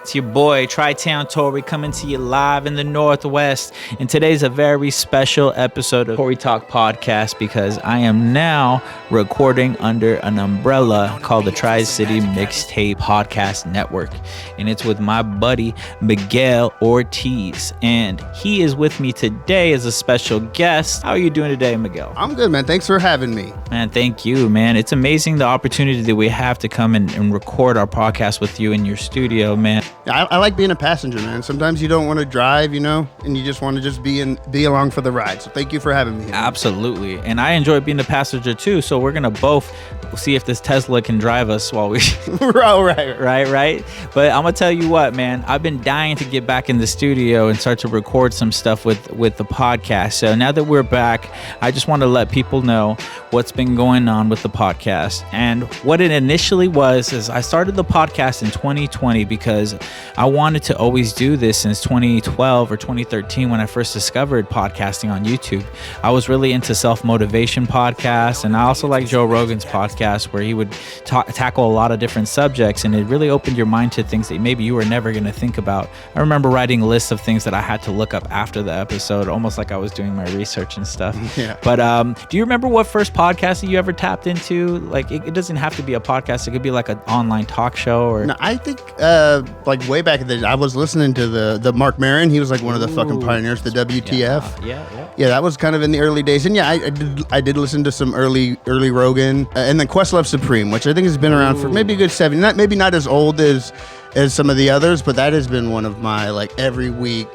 It's your boy, Tri-Town Tory, coming to you live in the Northwest. And today's a very special episode of Tory Talk Podcast because I am now recording under an umbrella called the Tri-City Mixtape Podcast Network. And it's with my buddy, Miguel Ortiz. And he is with me today as a special guest. How are you doing today, Miguel? I'm good, man. Thanks for having me. Man, thank you, man. It's amazing the opportunity that we have to come and record our podcast with you in your studio, man. I like being a passenger, man. Sometimes you don't want to drive, and you just want to just be along for the ride. So thank you for having me here. Absolutely. And I enjoy being a passenger too. So we're going to both see if this Tesla can drive us while we... Right. But I'm going to tell you what, man. I've been dying to get back in the studio and start to record some stuff with the podcast. So now that we're back, I just want to let people know what's been going on with the podcast. And what it initially was is I started the podcast in 2020 because I wanted to always do this since 2012 or 2013 when I first discovered podcasting on YouTube. I was really into self-motivation podcasts, and I also like Joe Rogan's podcast where he would tackle a lot of different subjects, and it really opened your mind to things that maybe you were never going to think about. I remember writing lists of things that I had to look up after the episode, almost like I was doing my research and stuff. Yeah. But do you remember what first podcast that you ever tapped into? Like, it doesn't have to be a podcast. It could be like an online talk show or... No, I think like way back in the day, I was listening to the Mark Maron. He was like one of the fucking pioneers, the WTF. Yeah, that was kind of in the early days. And yeah, I did listen to some early Rogan, and then Questlove Supreme, which I think has been around for maybe a good 7. Maybe not as old as some of the others, but that has been one of my like every week,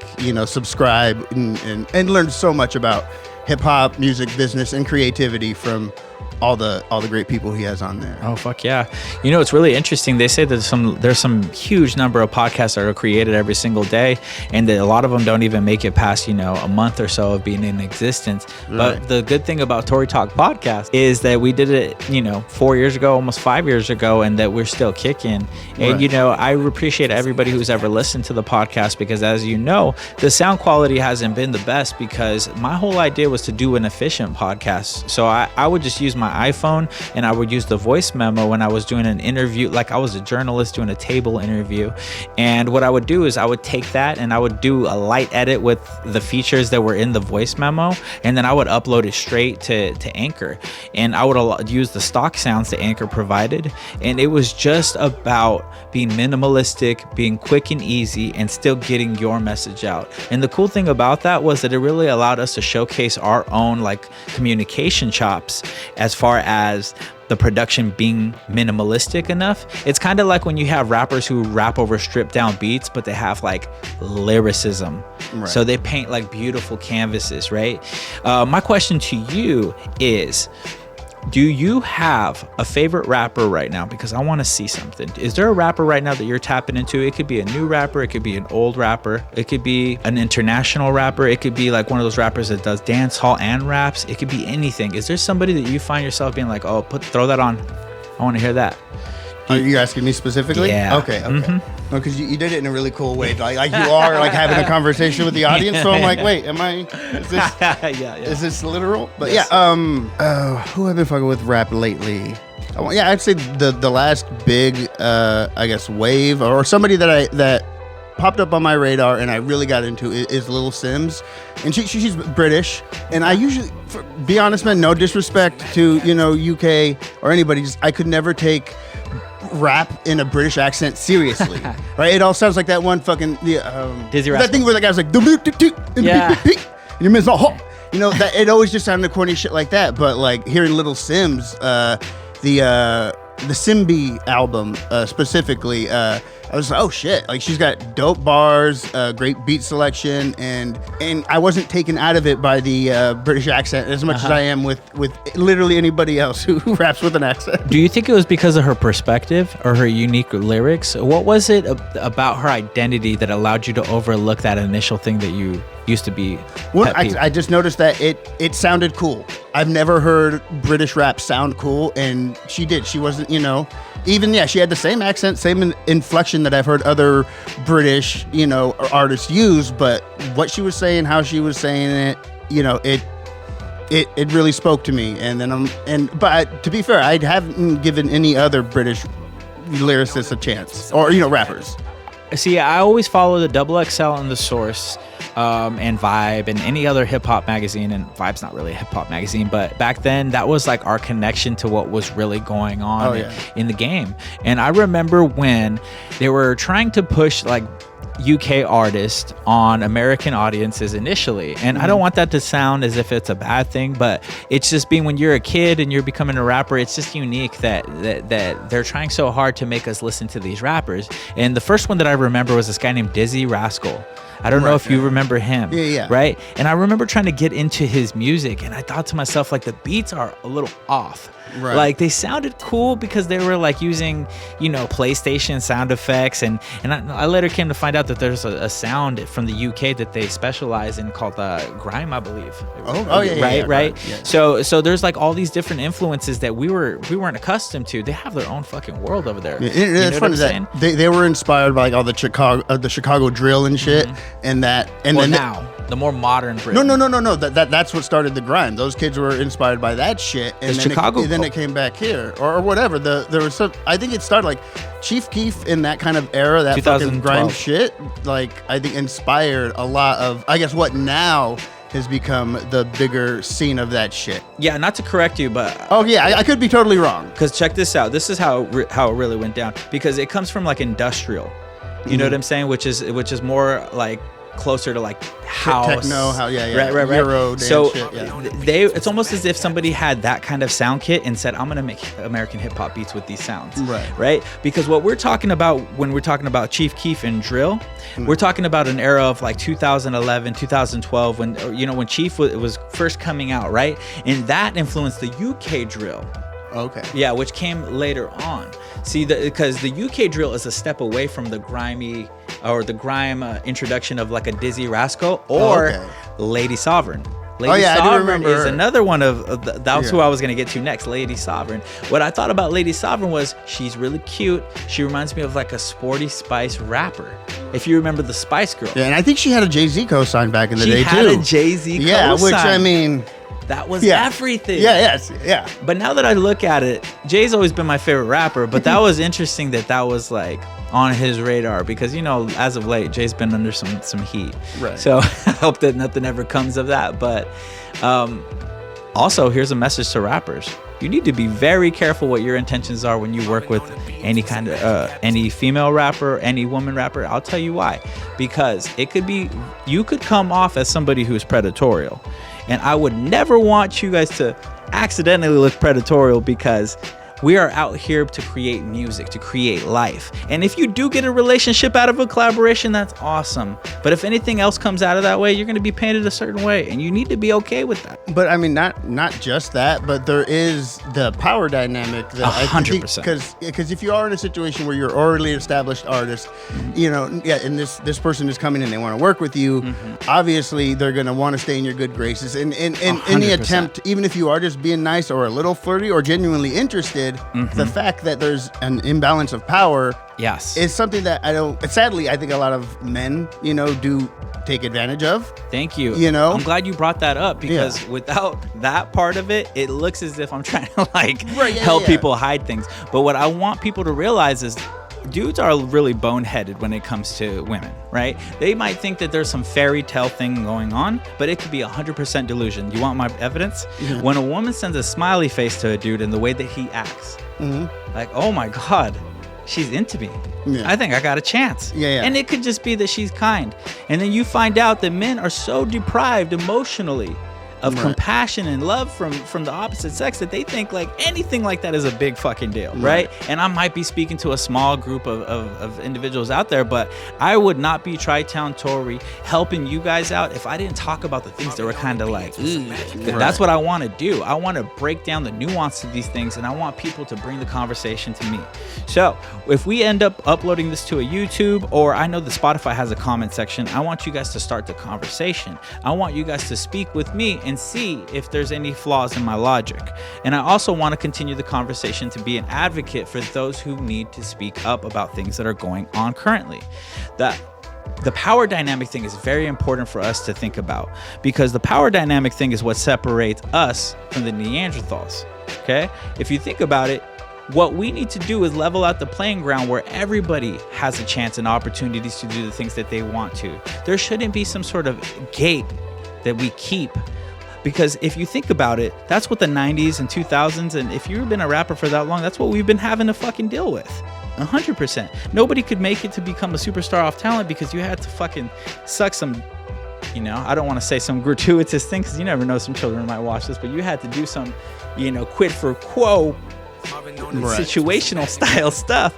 subscribe and learn so much about hip hop, music, business, and creativity from all the great people he has on there. Oh, fuck yeah. It's really interesting. They say that there's some huge number of podcasts that are created every single day, and that a lot of them don't even make it past, a month or so of being in existence. Right. But the good thing about Tory Talk Podcast is that we did it, 4 years ago, almost 5 years ago, and that we're still kicking. And, right. I appreciate everybody who's ever listened to the podcast because, as you know, the sound quality hasn't been the best because my whole idea was to do an efficient podcast. So I would just use my iPhone and I would use the voice memo when I was doing an interview, like I was a journalist doing a table interview. And what I would do is I would take that and I would do a light edit with the features that were in the voice memo, and then I would upload it straight to Anchor, and I would use the stock sounds that Anchor provided. And it was just about being minimalistic, being quick and easy, and still getting your message out. And the cool thing about that was that it really allowed us to showcase our own like communication chops as far as the production being minimalistic enough. It's kind of like when you have rappers who rap over stripped down beats, but they have like lyricism. Right. So they paint like beautiful canvases, right? My question to you is, do you have a favorite rapper right now? Because I want to see something. Is there a rapper right now that you're tapping into? It could be a new rapper. It could be an old rapper. It could be an international rapper. It could be like one of those rappers that does dance hall and raps. It could be anything. Is there somebody that you find yourself being like, oh, throw that on. I want to hear that. Are you asking me specifically? Yeah. Okay. Mm-hmm. No, because you did it in a really cool way. Like you are like having a conversation with the audience. So I'm like, wait, is this literal? But yes. Who have I been fucking with rap lately? I'd say the last big, I guess, wave or somebody that popped up on my radar and I really got into is Lil Sims, and she's British, and I usually, be honest, man, no disrespect to UK or anybody, just I could never take rap in a British accent seriously. Right? It all sounds like that one fucking Dizzy that thing where the guy's like that it always just sounded corny shit like that. But like hearing Little Sims, the Simbi album specifically, I was like, oh shit, like she's got dope bars, great beat selection, and I wasn't taken out of it by the British accent as much as I am with literally anybody else who raps with an accent. Do you think it was because of her perspective or her unique lyrics? What was it about her identity that allowed you to overlook that initial thing that you used to be? Well, I just noticed that it sounded cool. I've never heard British rap sound cool, and she did. She wasn't, she had the same accent, same inflection that I've heard other British, artists use, but what she was saying, how she was saying it, it really spoke to me. And then but to be fair, I haven't given any other British lyricists a chance, or rappers. See, I always follow the Double XL and the Source, and Vibe and any other hip hop magazine. And Vibe's not really a hip hop magazine, but back then that was like our connection to what was really going on in the game. And I remember when they were trying to push like UK artists on American audiences initially, and I don't want that to sound as if it's a bad thing, but it's just being when you're a kid and you're becoming a rapper, it's just unique that they're trying so hard to make us listen to these rappers. And the first one that I remember was this guy named Dizzy Rascal. I don't know if you remember him. Yeah. Right? And I remember trying to get into his music, and I thought to myself, like, the beats are a little off. Right. Like, they sounded cool because they were like using, PlayStation sound effects, and I later came to find out that there's a sound from the UK that they specialize in called grime, I believe. Right. Yeah. So there's like all these different influences that we weren't accustomed to. They have their own fucking world over there. Yeah, it's funny that they were inspired by like all the Chicago drill and shit, and the more modern Britain. No. That's what started the grime. Those kids were inspired by that shit, and then it came back here or whatever. There was some. I think it started like Chief Keef in that kind of era, that fucking grime shit. Like I think inspired a lot of, I guess, what now has become the bigger scene of that shit. Yeah, not to correct you, but I could be totally wrong. Because check this out. This is how it really went down. Because it comes from like industrial. You know what I'm saying? Which is more like closer to like house, techno, right. Euro dance so shit, yeah. It's almost as if somebody had that kind of sound kit and said, I'm gonna make American hip hop beats with these sounds, right? Because what we're talking about when we're talking about Chief Keef and drill, we're talking about an era of like 2011, 2012, when Chief was first coming out, right? And that influenced the UK drill. Okay. Yeah, which came later on. See, because the UK drill is a step away from the grime introduction of like a Dizzy Rascal or Lady Sovereign. Lady Sovereign is another one of that's who I was going to get to next, Lady Sovereign. What I thought about Lady Sovereign was she's really cute. She reminds me of like a Sporty Spice rapper. If you remember the Spice Girl. Yeah, and I think she had a Jay-Z co-sign back in the day too. She had a Jay-Z co-sign. Yeah, which I mean... That was everything. Yeah. But now that I look at it, Jay's always been my favorite rapper, but that was interesting that was like on his radar because, as of late, Jay's been under some heat. Right. So I hope that nothing ever comes of that. But also, here's a message to rappers. You need to be very careful what your intentions are when you work with any kind of any female rapper, any woman rapper. I'll tell you why. Because you could come off as somebody who's predatorial. And I would never want you guys to accidentally look predatorial because we are out here to create music, to create life. And if you do get a relationship out of a collaboration, that's awesome. But if anything else comes out of that way, you're going to be painted a certain way. And you need to be okay with that. But I mean, not just that, but there is the power dynamic. 100%. Because if you are in a situation where you're already established artist, and this person is coming and they want to work with you, obviously they're going to want to stay in your good graces. And in the attempt, even if you are just being nice or a little flirty or genuinely interested, the fact that there's an imbalance of power is something that sadly I think a lot of men do take advantage of. Thank you. I'm glad you brought that up because without that part of it, it looks as if I'm trying to help people hide things. But what I want people to realize is dudes are really boneheaded when it comes to women, right? They might think that there's some fairy tale thing going on, but it could be 100% delusion. You want my evidence? Mm-hmm. When a woman sends a smiley face to a dude and the way that he acts, like, oh my God, she's into me. Yeah. I think I got a chance. Yeah. And it could just be that she's kind. And then you find out that men are so deprived emotionally of compassion and love from the opposite sex that they think like anything like that is a big fucking deal, right? And I might be speaking to a small group of individuals out there, but I would not be Tri-Town Tory helping you guys out if I didn't talk about the things that were kind of like, that's what I want to do. I want to break down the nuance of these things, and I want people to bring the conversation to me. So if we end up uploading this to a YouTube, or I know that Spotify has a comment section, I want you guys to start the conversation. I want you guys to speak with me and see if there's any flaws in my logic. And I also want to continue the conversation to be an advocate for those who need to speak up about things that are going on currently. The power dynamic thing is very important for us to think about, because the power dynamic thing is what separates us from the Neanderthals. Okay? If you think about it, What we need to do is level out the playing ground where everybody has a chance and opportunities to do the things that they want to. There shouldn't be some sort of gate that we keep, because if you think about it, that's what the 90s and 2000s, and if you've been a rapper for that long, that's what we've been having to fucking deal with. 100%. Nobody could make it to become a superstar off talent because you had to fucking suck some, you know, I don't want to say some gratuitous thing because you never know, some children might watch this, but you had to do some, you know, quid for quo situational style stuff,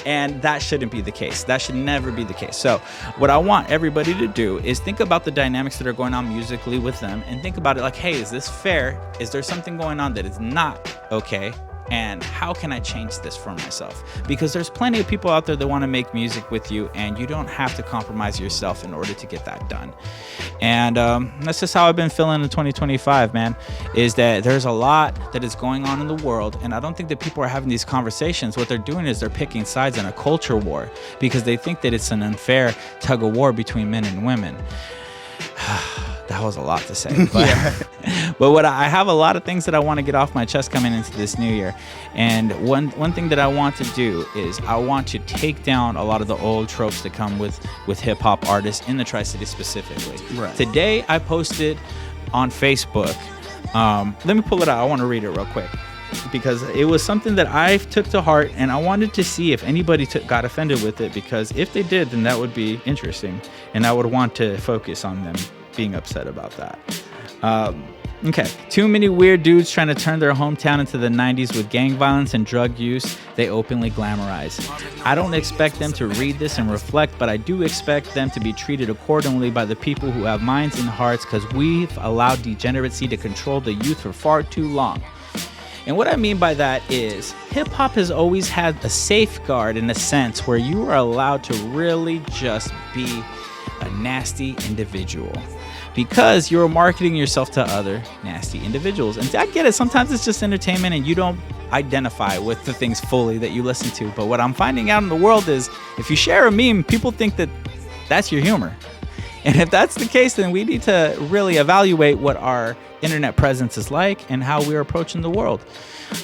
and that shouldn't be the case. That should never be the case. So what I want everybody to do is think about the dynamics that are going on musically with them, and think about it like, hey, is this fair? Is there something going on that is not okay? And how can I change this for myself? Because there's plenty of people out there that want to make music with you, and you don't have to compromise yourself in order to get that done. And that's just how I've been feeling in 2025, man, is that there's a lot that is going on in the world, and I don't think that people are having these conversations. What they're doing is they're picking sides in a culture war because they think that it's an unfair tug of war between men and women. That was a lot to say, but, but what I have a lot of things that I want to get off my chest coming into this new year. And one thing that I want to do is I want to take down a lot of the old tropes that come with hip hop artists in the Tri-City specifically. Right. Today I posted on Facebook. Let me pull it out. I want to read it real quick because it was something that I took to heart, and I wanted to see if anybody got offended with it, because if they did, then that would be interesting, and I would want to focus on them being upset about that. Okay. Too many weird dudes trying to turn their hometown into the 90s with gang violence and drug use they openly glamorize. I don't expect them to read this and reflect, but I do expect them to be treated accordingly by the people who have minds and hearts, because we've allowed degeneracy to control the youth for far too long. And what I mean by that is hip-hop has always had a safeguard in a sense where you are allowed to really just be a nasty individual, because you're marketing yourself to other nasty individuals. And I get it, sometimes it's just entertainment and you don't identify with the things fully that you listen to. But what I'm finding out in the world is if you share a meme, people think that that's your humor. And if that's the case, then we need to really evaluate what our internet presence is like and how we're approaching the world.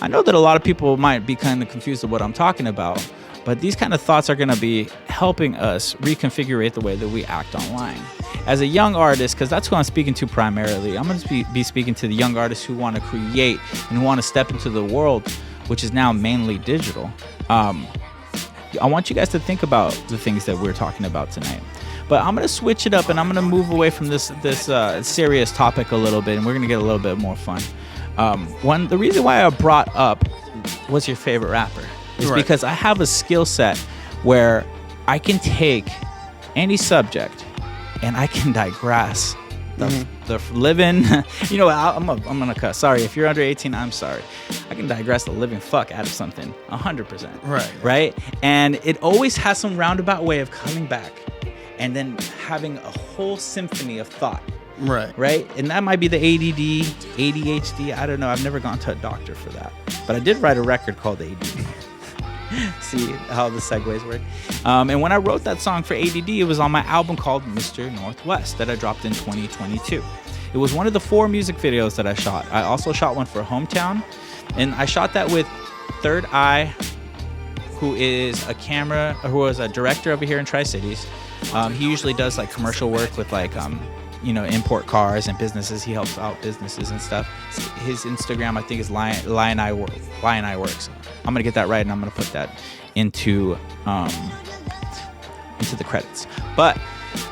I know that a lot of people might be kind of confused of what I'm talking about, but these kind of thoughts are going to be helping us reconfigure the way that we act online. As a young artist, because that's who I'm speaking to primarily, I'm going to be speaking to the young artists who want to create and want to step into the world, which is now mainly digital. I want you guys to think about the things that we're talking about tonight. But I'm going to switch it up, and I'm going to move away from this serious topic a little bit, and we're going to get a little bit more fun. The reason why I brought up what's your favorite rapper is because I have a skill set where I can take any subject and I can digress the living, you know, I'm gonna cuss. Sorry, if you're under 18, I'm sorry. I can digress the living fuck out of something 100%. Right? And it always has some roundabout way of coming back and then having a whole symphony of thought. Right? And that might be the ADD, ADHD. I don't know. I've never gone to a doctor for that. But I did write a record called ADD. See how the segues work. And when I wrote that song for ADD, it was on my album called Mr. Northwest that I dropped in 2022. It was one of the 4 music videos that I shot. I also shot one for Hometown, and I shot that with Third Eye, who is a director over here in Tri-Cities. He usually does like commercial work with like import cars and businesses. He helps out businesses and stuff. His Instagram, I think, is Lion Eye Works. I'm gonna get that right, and I'm gonna put that into the credits. But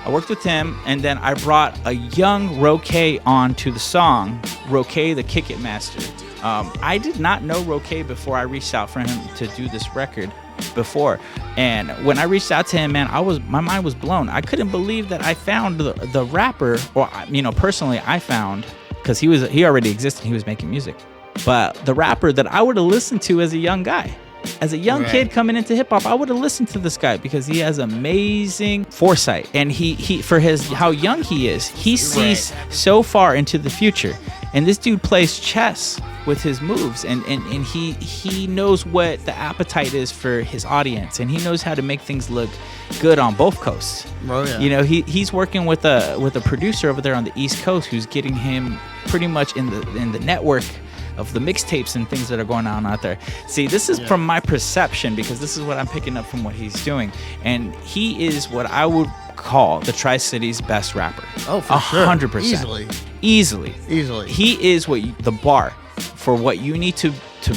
I worked with him, and then I brought a young Roque onto the song. Roque, the Kick It Master. I did not know Roque before I reached out for him to do this record before, and when I reached out to him, man, my mind was blown. I couldn't believe that I found the rapper, or personally I found, because he already existed, he was making music, but the rapper that I would have listened to as a young guy, as a young kid coming into hip hop, I would have listened to this guy because he has amazing foresight, and he for how young he is, he sees so far into the future, and this dude plays chess with his moves, and he knows what the appetite is for his audience, and he knows how to make things look good on both coasts. He's working with a producer over there on the East Coast who's getting him pretty much in the network the mixtapes and things that are going on out there. See, this is from my perception, because this is what I'm picking up from what he's doing, and he is what I would call the Tri-Cities best rapper. Oh, for 100%. Sure. Easily. He is the bar for what you need to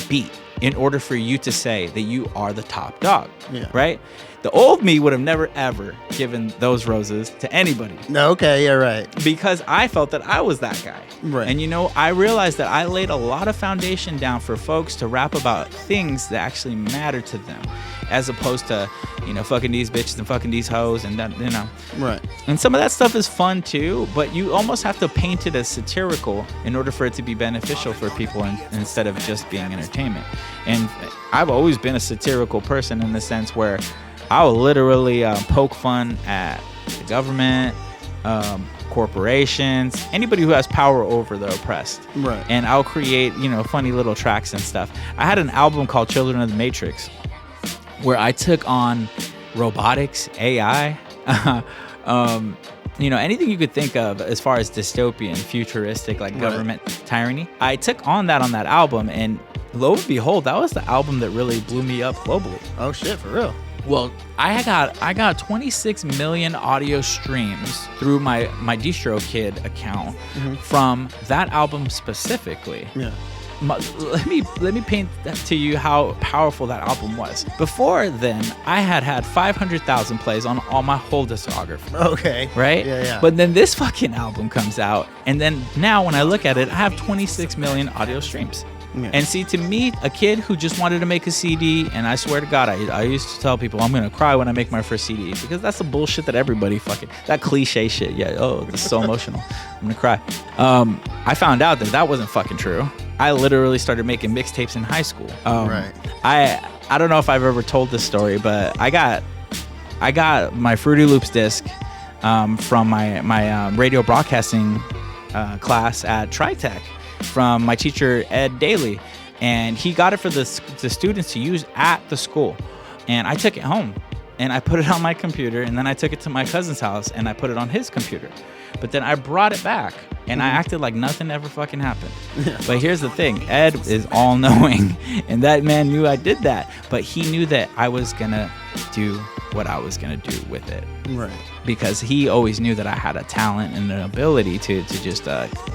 beat in order for you to say that you are the top dog. Right? The old me would have never, ever given those roses to anybody. No, okay, yeah, right. Because I felt that I was that guy. Right. And, I realized that I laid a lot of foundation down for folks to rap about things that actually matter to them, as opposed to, fucking these bitches and fucking these hoes and that, Right. And some of that stuff is fun too, but you almost have to paint it as satirical in order for it to be beneficial for people instead of just being entertainment. And I've always been a satirical person in the sense where I will literally poke fun at the government, corporations, anybody who has power over the oppressed. Right. And I'll create, funny little tracks and stuff. I had an album called Children of the Matrix where I took on robotics, AI, anything you could think of as far as dystopian, futuristic, like government tyranny. I took on that album, and lo and behold, that was the album that really blew me up globally. Oh shit, for real? Well, I got 26 million audio streams through my DistroKid account from that album specifically. Yeah. Let me paint that to you how powerful that album was. Before then, I had 500,000 plays on all my whole discography. Okay. Right? Yeah. But then this fucking album comes out, and then now when I look at it, I have 26 million audio streams. Yeah. And see, to me, a kid who just wanted to make a CD, and I swear to God, I used to tell people I'm going to cry when I make my first CD, because that's the bullshit that everybody that cliche shit. Yeah, oh, this is so emotional. I'm going to cry. I found out that wasn't fucking true. I literally started making mixtapes in high school. Right. I don't know if I've ever told this story, but I got my Fruity Loops disc from my radio broadcasting class at Tritech, from my teacher Ed Daly, and he got it for the students to use at the school. And I took it home and I put it on my computer, and then I took it to my cousin's house and I put it on his computer. But then I brought it back and I acted like nothing ever fucking happened. But here's the thing, Ed is all knowing, and that man knew I did that, but he knew that I was gonna do what I was gonna do with it. Right. Because he always knew that I had a talent and an ability to just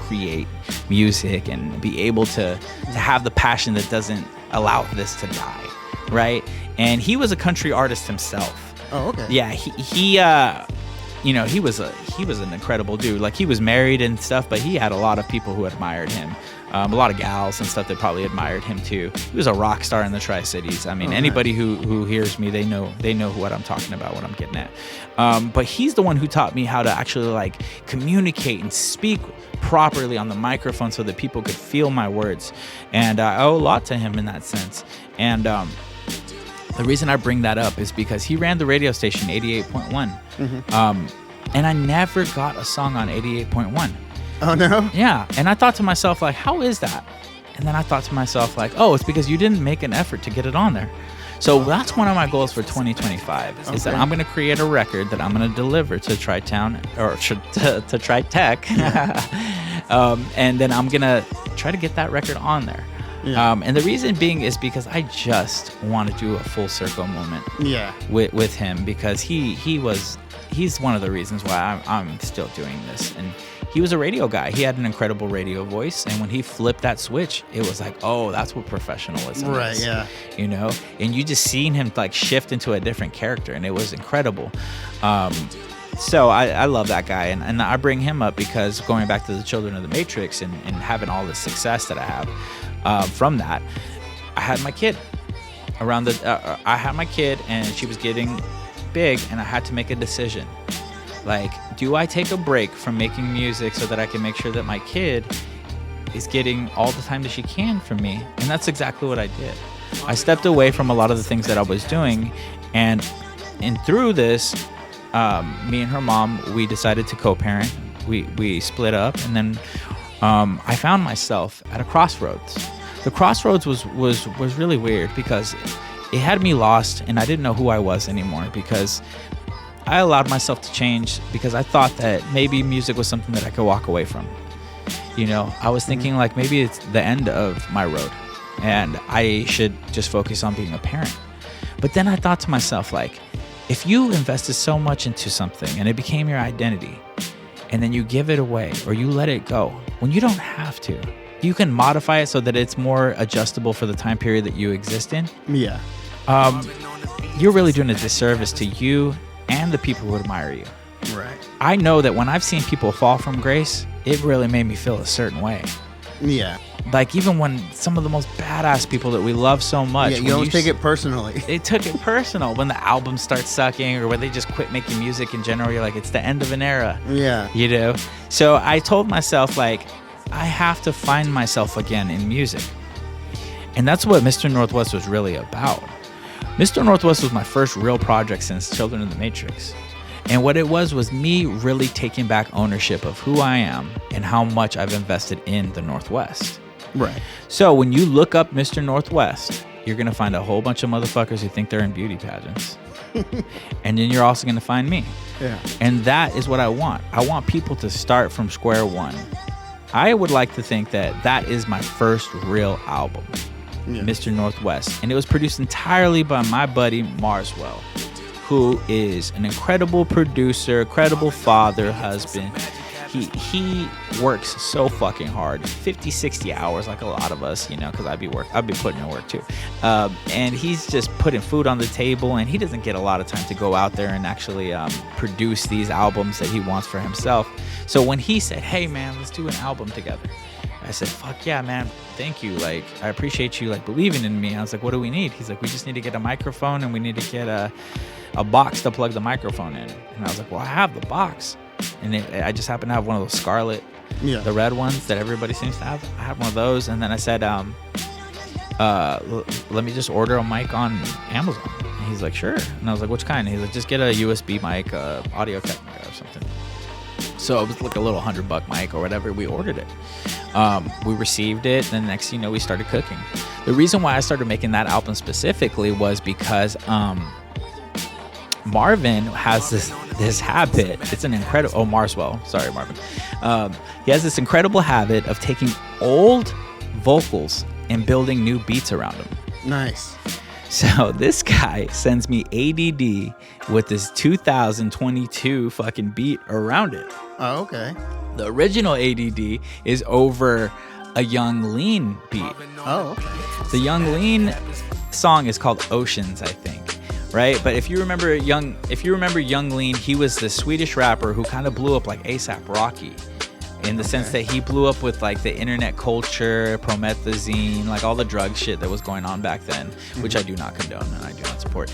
create music and be able to have the passion that doesn't allow this to die, right? And he was a country artist himself. Oh, okay. Yeah, he was an incredible dude. Like, he was married and stuff, but he had a lot of people who admired him. A lot of gals and stuff that probably admired him too. He was a rock star in the Tri-Cities. I mean, anybody who hears me, they know what I'm talking about, what I'm getting at. But he's the one who taught me how to actually like communicate and speak properly on the microphone so that people could feel my words. And I owe a lot to him in that sense. And the reason I bring that up is because he ran the radio station 88.1. And I never got a song on 88.1. Oh, no? Yeah. And I thought to myself, like, how is that? And then I thought to myself, like, oh, it's because you didn't make an effort to get it on there. So that's one of my goals for 2025 is that I'm going to create a record that I'm going to deliver to Tri-Town or to Tri-Tech. And then I'm going to try to get that record on there. Yeah. And the reason being is because I just want to do a full circle moment with him, because he's one of the reasons why I'm still doing this. And he was a radio guy. He had an incredible radio voice, and when he flipped that switch, it was like, oh, that's what professionalism is. Right, yeah. And you just seen him like shift into a different character, and it was incredible. So I love that guy, and I bring him up because going back to the Children of the Matrix and having all the success that I have from that, I had my kid and she was getting big, and I had to make a decision. Like, do I take a break from making music so that I can make sure that my kid is getting all the time that she can from me? And that's exactly what I did. I stepped away from a lot of the things that I was doing, and through this, me and her mom, we decided to co-parent. We split up, and then I found myself at a crossroads. The crossroads was really weird because it had me lost, and I didn't know who I was anymore, because I allowed myself to change because I thought that maybe music was something that I could walk away from. You know, I was thinking like maybe it's the end of my road and I should just focus on being a parent. But then I thought to myself, like, if you invested so much into something and it became your identity and then you give it away or you let it go when you don't have to, you can modify it so that it's more adjustable for the time period that you exist in. Yeah. You're really doing a disservice to you and the people who admire you. Right. I know that when I've seen people fall from grace, it really made me feel a certain way. Yeah. Like even when some of the most badass people that we love so much, yeah, you don't take it personally. They took it personal when the album starts sucking or when they just quit making music in general. You're like, it's the end of an era. Yeah. You know? So I told myself, like, I have to find myself again in music. And that's what Mr. Northwest was really about. Mr. Northwest was my first real project since Children of the Matrix. And what it was me really taking back ownership of who I am and how much I've invested in the Northwest. Right. So when you look up Mr. Northwest, you're going to find a whole bunch of motherfuckers who think they're in beauty pageants. And then you're also going to find me. Yeah. And that is what I want. I want people to start from square one. I would like to think that that is my first real album, Mr. Northwest. And it was produced entirely by my buddy Marswell, who is an incredible producer, incredible father, husband. He works so fucking hard, 50, 60 hours, like a lot of us, you know, because I'd be putting in work too. And he's just putting food on the table, and he doesn't get a lot of time to go out there and actually produce these albums that he wants for himself. So when he said, hey man, let's do an album together, I said, fuck yeah, man, thank you. Like, I appreciate you like believing in me. I was like, what do we need? He's like, we just need to get a microphone and we need to get a box to plug the microphone in. And I was like, well, I have the box. And I just happen to have one of those Scarlet, the red ones that everybody seems to have. I have one of those. And then I said, let me just order a mic on Amazon. And he's like, sure. And I was like, which kind? And he's like, just get a USB mic, Audio Technica or something. So it was like a little $100 mic or whatever. We ordered it. We received it. And the next thing you know, we started cooking. The reason why I started making that album specifically was because Marvin has this habit. It's an incredible... Oh, Marswell. Sorry, Marvin. He has this incredible habit of taking old vocals and building new beats around them. Nice. So this guy sends me ADD with this 2022 fucking beat around it. Oh, okay. The original ADD is over a Young Lean beat. Oh, okay. The Young Lean song is called Oceans, I think. Right, but if you remember Young Lean, he was the Swedish rapper who kind of blew up like A$AP Rocky, in the sense that he blew up with like the internet culture, promethazine, like all the drug shit that was going on back then, which I do not condone and I do not support.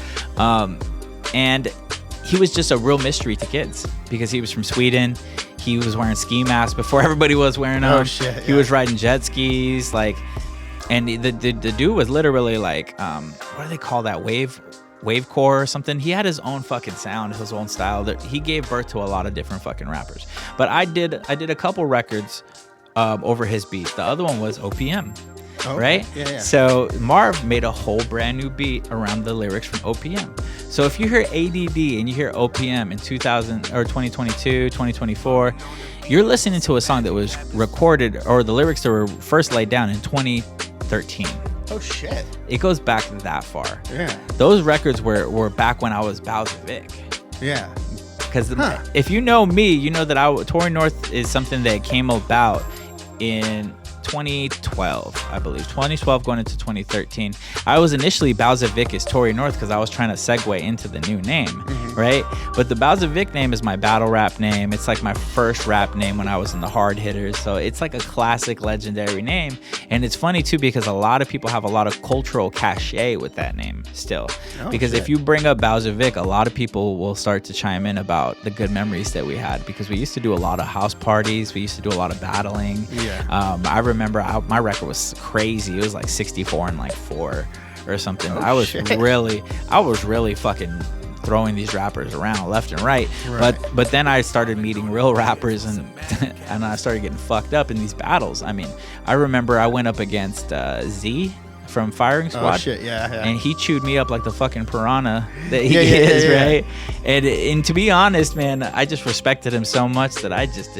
And he was just a real mystery to kids because he was from Sweden. He was wearing ski masks before everybody was wearing them. Oh shit! Yeah. He was riding jet skis, like, and the dude was literally like, what do they call that, wavecore or something. He had his own fucking sound, his own style. That he gave birth to a lot of different fucking rappers. But I did a couple records over his beat. The other one was OPM, right? Yeah. So Marv made a whole brand new beat around the lyrics from OPM. So if you hear ADD and you hear OPM in 2000 or 2022, 2024, you're listening to a song that was recorded, or the lyrics that were first laid down in 2013. Oh shit! It goes back that far. Yeah. Those records were back when I was Bowser Vic. Yeah. Because if you know me, you know that Tory North is something that came about in 2012, I believe. 2012 going into 2013. I was initially Bowser Vic as Tory North because I was trying to segue into the new name, right? But the Bowser Vic name is my battle rap name. It's like my first rap name when I was in the hard hitters. So it's like a classic legendary name. And it's funny too because a lot of people have a lot of cultural cachet with that name still. Because if you bring up Bowser Vic, a lot of people will start to chime in about the good memories that we had because we used to do a lot of house parties. We used to do a lot of battling. Yeah. I remember my record was crazy. It was like 64 and like 4 or something. I was really fucking throwing these rappers around left and right. But then I started meeting real rappers and and I started getting fucked up in these battles. I mean, I remember I went up against Z from Firing Squad. Oh shit, yeah. And he chewed me up like the fucking piranha that he is, right? And to be honest, man, I just respected him so much that I didn't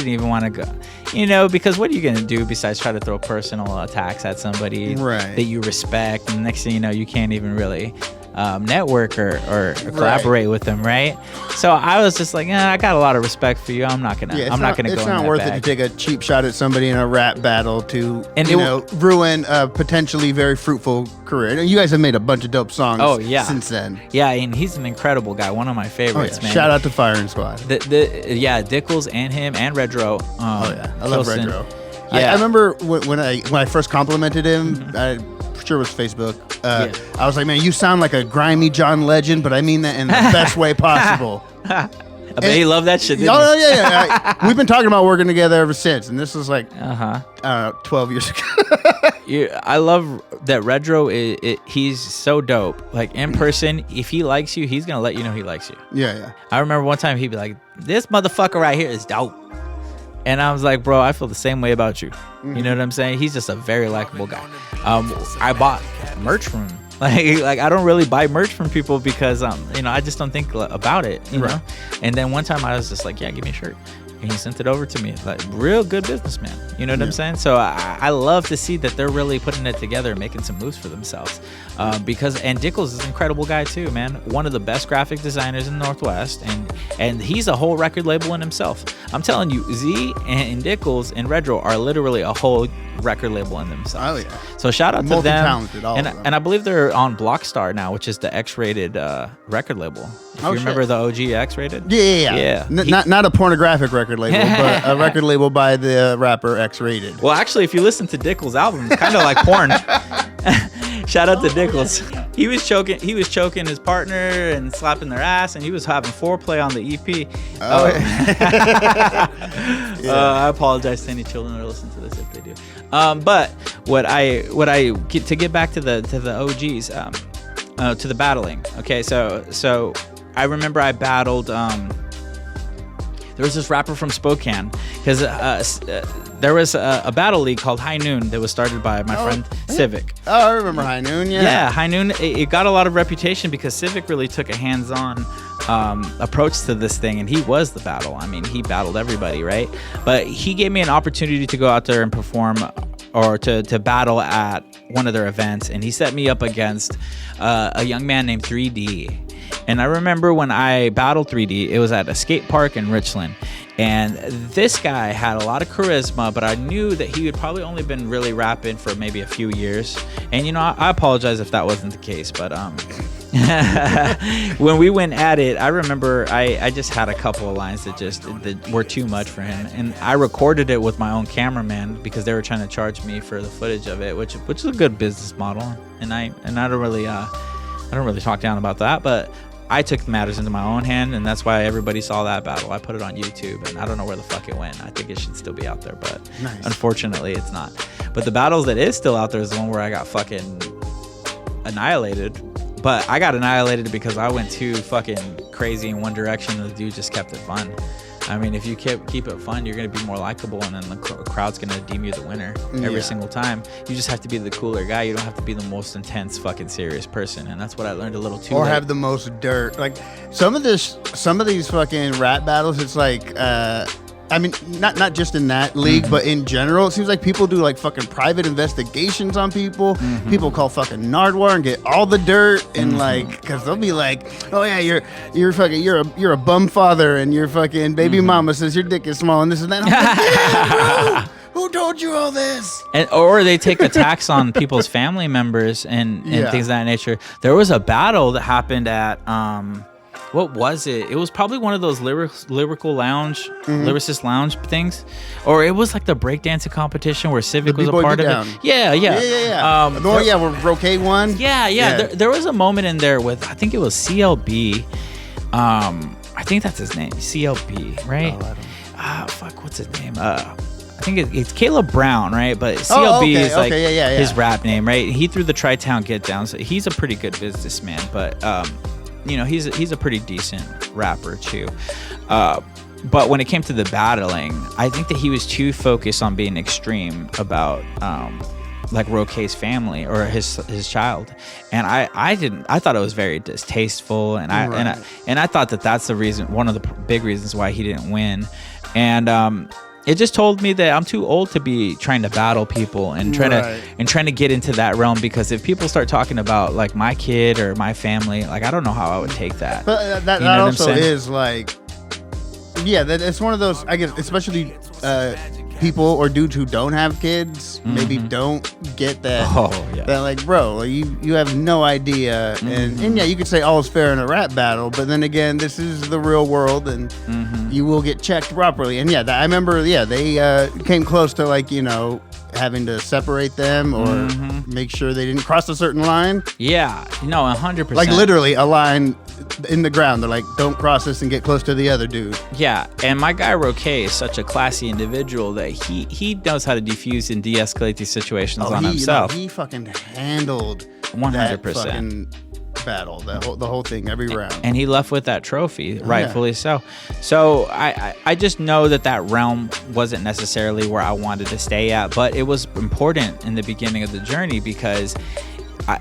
even want to go, because what are you going to do besides try to throw personal attacks at somebody that you respect, and next thing you know, you can't even really network or collaborate with them, right? So I was just like, I got a lot of respect for you. I'm not gonna go. It's not worth it to take a cheap shot at somebody in a rap battle to ruin a potentially very fruitful career. You guys have made a bunch of dope songs. Since then. Yeah, and he's an incredible guy. One of my favorites, man. Shout out to Firing Squad. Dickles and him and Redro. I love Redro. Yeah. I remember when I first complimented him. Sure was Facebook. I was like, man, you sound like a grimy John Legend, but I mean that in the best way possible. I bet he loved that shit. Yeah. We've been talking about working together ever since, and this was like, I don't know, 12 years ago. I love that Redro. He's so dope. Like in person, if he likes you, he's gonna let you know he likes you. Yeah. I remember one time he'd be like, "This motherfucker right here is dope." And I was like, bro, I feel the same way about you. You know what I'm saying? He's just a very likable guy. I bought merch from him. Like I don't really buy merch from people because I just don't think about it. You know. And then one time I was just like, yeah, give me a shirt. And he sent it over to me. Like, real good businessman. You know what I'm saying? So I love to see that they're really putting it together and making some moves for themselves. And Dickles is an incredible guy too, man. One of the best graphic designers in the Northwest, and he's a whole record label in himself. I'm telling you, Z and Dickles and Redro are literally a whole record label in themselves. Oh yeah. So shout out to them. Multi-talented, all of them. And I believe they're on Blockstar now, which is the X-rated record label. If you remember the OG X-rated? Yeah. Not a pornographic record label, but a record label by the rapper X-rated. Well, actually, if you listen to Dickles' album, it's kind of like porn. Shout out to Dickles. He was choking his partner and slapping their ass, and he was having foreplay on the EP. I apologize to any children that are listening to this if they do. But what I get to get back to the OGs, to the battling. Okay, so I remember I battled. There was this rapper from Spokane because there was a battle league called High Noon that was started by my friend Civic. Oh, I remember High Noon. Yeah, High Noon. It got a lot of reputation because Civic really took a hands-on approach to this thing, and he was the battle. I mean, he battled everybody, right? But he gave me an opportunity to go out there and perform or to battle at one of their events, and he set me up against a young man named 3D. And I remember when I battled 3D, it was at a skate park in Richland. And this guy had a lot of charisma, but I knew that he had probably only been really rapping for maybe a few years. And, I apologize if that wasn't the case, but when we went at it, I remember I just had a couple of lines that were too much for him. And I recorded it with my own cameraman because they were trying to charge me for the footage of it, which is a good business model. And I don't really talk down about that, but I took matters into my own hand, and that's why everybody saw that battle. I put it on YouTube, and I don't know where the fuck it went. I think it should still be out there, but unfortunately it's not. But the battles that is still out there is the one where I got fucking annihilated. But I got annihilated because I went too fucking crazy in one direction, and the dude just kept it fun. I mean, if you keep it fun, you're going to be more likable, and then the crowd's going to deem you the winner every single time. You just have to be the cooler guy. You don't have to be the most intense, fucking serious person, and that's what I learned a little too late. Have the most dirt. Like, some of these fucking rap battles, it's like, I mean, not just in that league, but in general, it seems like people do like fucking private investigations on people. People call fucking Nardwar and get all the dirt, and like, because they'll be like, oh yeah, you're a bum father, and your fucking baby mama says your dick is small and this and that. I'm like, yeah, bro, who told you all this? Or they take attacks on people's family members and things of that nature. There was a battle that happened at what was it? It was probably one of those lyrical lounge, lyricist lounge things, or it was like the breakdancing competition where Civic was a part of it. Yeah. Where Roque won. Yeah. There was a moment in there with, I think it was CLB. I think that's his name, CLB, right? Oh, I don't know. Fuck, what's his name? I think it's Caleb Brown, right? But CLB is like his rap name, right? He threw the Tri-Town Get Down, so he's a pretty good businessman, but he's a pretty decent rapper too. But when it came to the battling, I think that he was too focused on being extreme about like Roque's family or his child, and I thought it was very distasteful, and I thought that that's the reason, one of the big reasons why he didn't win, and it just told me that I'm too old to be trying to battle people and trying to get into that realm, because if people start talking about like my kid or my family, like I don't know how I would take that. But that also is like, yeah, that it's one of those, I guess, especially people or dudes who don't have kids, maybe don't get that. That like, bro, you have no idea, and yeah, you could say all is fair in a rap battle, but then again, this is the real world, and you will get checked properly. And yeah, I remember, they came close to like, having to separate them or make sure they didn't cross a certain line. Yeah, no, 100%. Like literally a line in the ground. They're like, don't cross this and get close to the other dude. Yeah, and my guy Roque is such a classy individual that he knows how to defuse and de-escalate these situations on himself. He fucking handled 100% battle, the whole thing, every round, and he left with that trophy, rightfully so. So I just know that realm wasn't necessarily where I wanted to stay at, but it was important in the beginning of the journey, because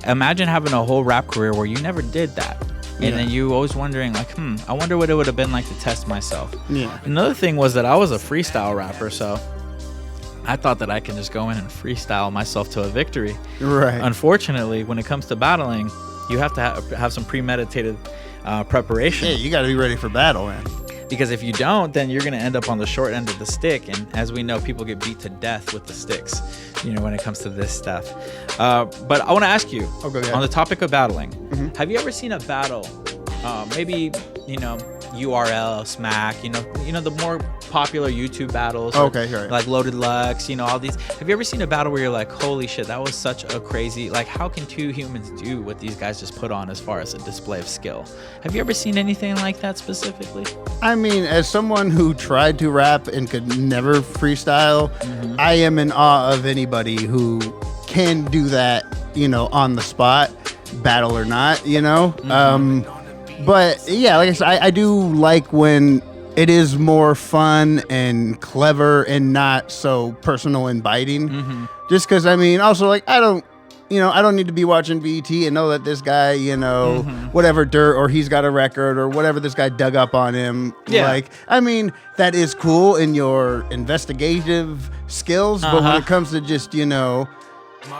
imagine having a whole rap career where you never did that, and then you always wondering like, I wonder what it would have been like to test myself. Another thing was that I was a freestyle rapper, so I thought that I can just go in and freestyle myself to a victory. Unfortunately, when it comes to battling, you have to have some premeditated preparation. Yeah, you got to be ready for battle, man. Because if you don't, then you're going to end up on the short end of the stick. And as we know, people get beat to death with the sticks, when it comes to this stuff. But I want to ask you, on the topic of battling, have you ever seen a battle, maybe, URL, Smack, the more popular YouTube battles, like Loaded Lux, all these. Have you ever seen a battle where you're like, holy shit, that was such a crazy, like, how can two humans do what these guys just put on as far as a display of skill? Have you ever seen anything like that specifically? I mean, as someone who tried to rap and could never freestyle, I am in awe of anybody who can do that, on the spot, battle or not, But yeah, like I said, I do like when it is more fun and clever and not so personal and biting. Just because, I mean, also like I don't need to be watching BET and know that this guy, whatever dirt or he's got a record or whatever this guy dug up on him. Yeah. Like, I mean, that is cool in your investigative skills, but when it comes to just,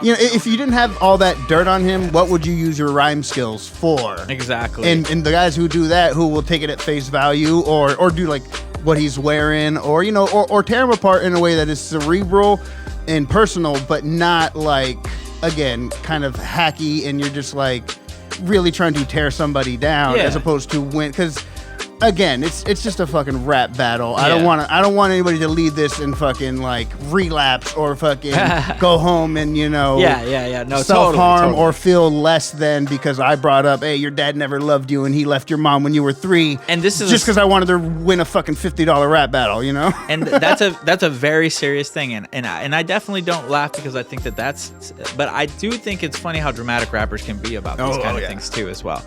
if you didn't have all that dirt on him, what would you use your rhyme skills for? Exactly. And the guys who do that, who will take it at face value or do like what he's wearing or, or tear him apart in a way that is cerebral and personal, but not like, again, kind of hacky and you're just like really trying to tear somebody down as opposed to win. Because again, it's just a fucking rap battle. I don't want anybody to leave this and fucking like relapse or fucking go home and self-harm or feel less than because I brought up, hey, your dad never loved you and he left your mom when you were 3. And this is just because I wanted to win a fucking $50 rap battle, And that's a very serious thing, and I definitely don't laugh because I think but I do think it's funny how dramatic rappers can be about these kind of things too as well.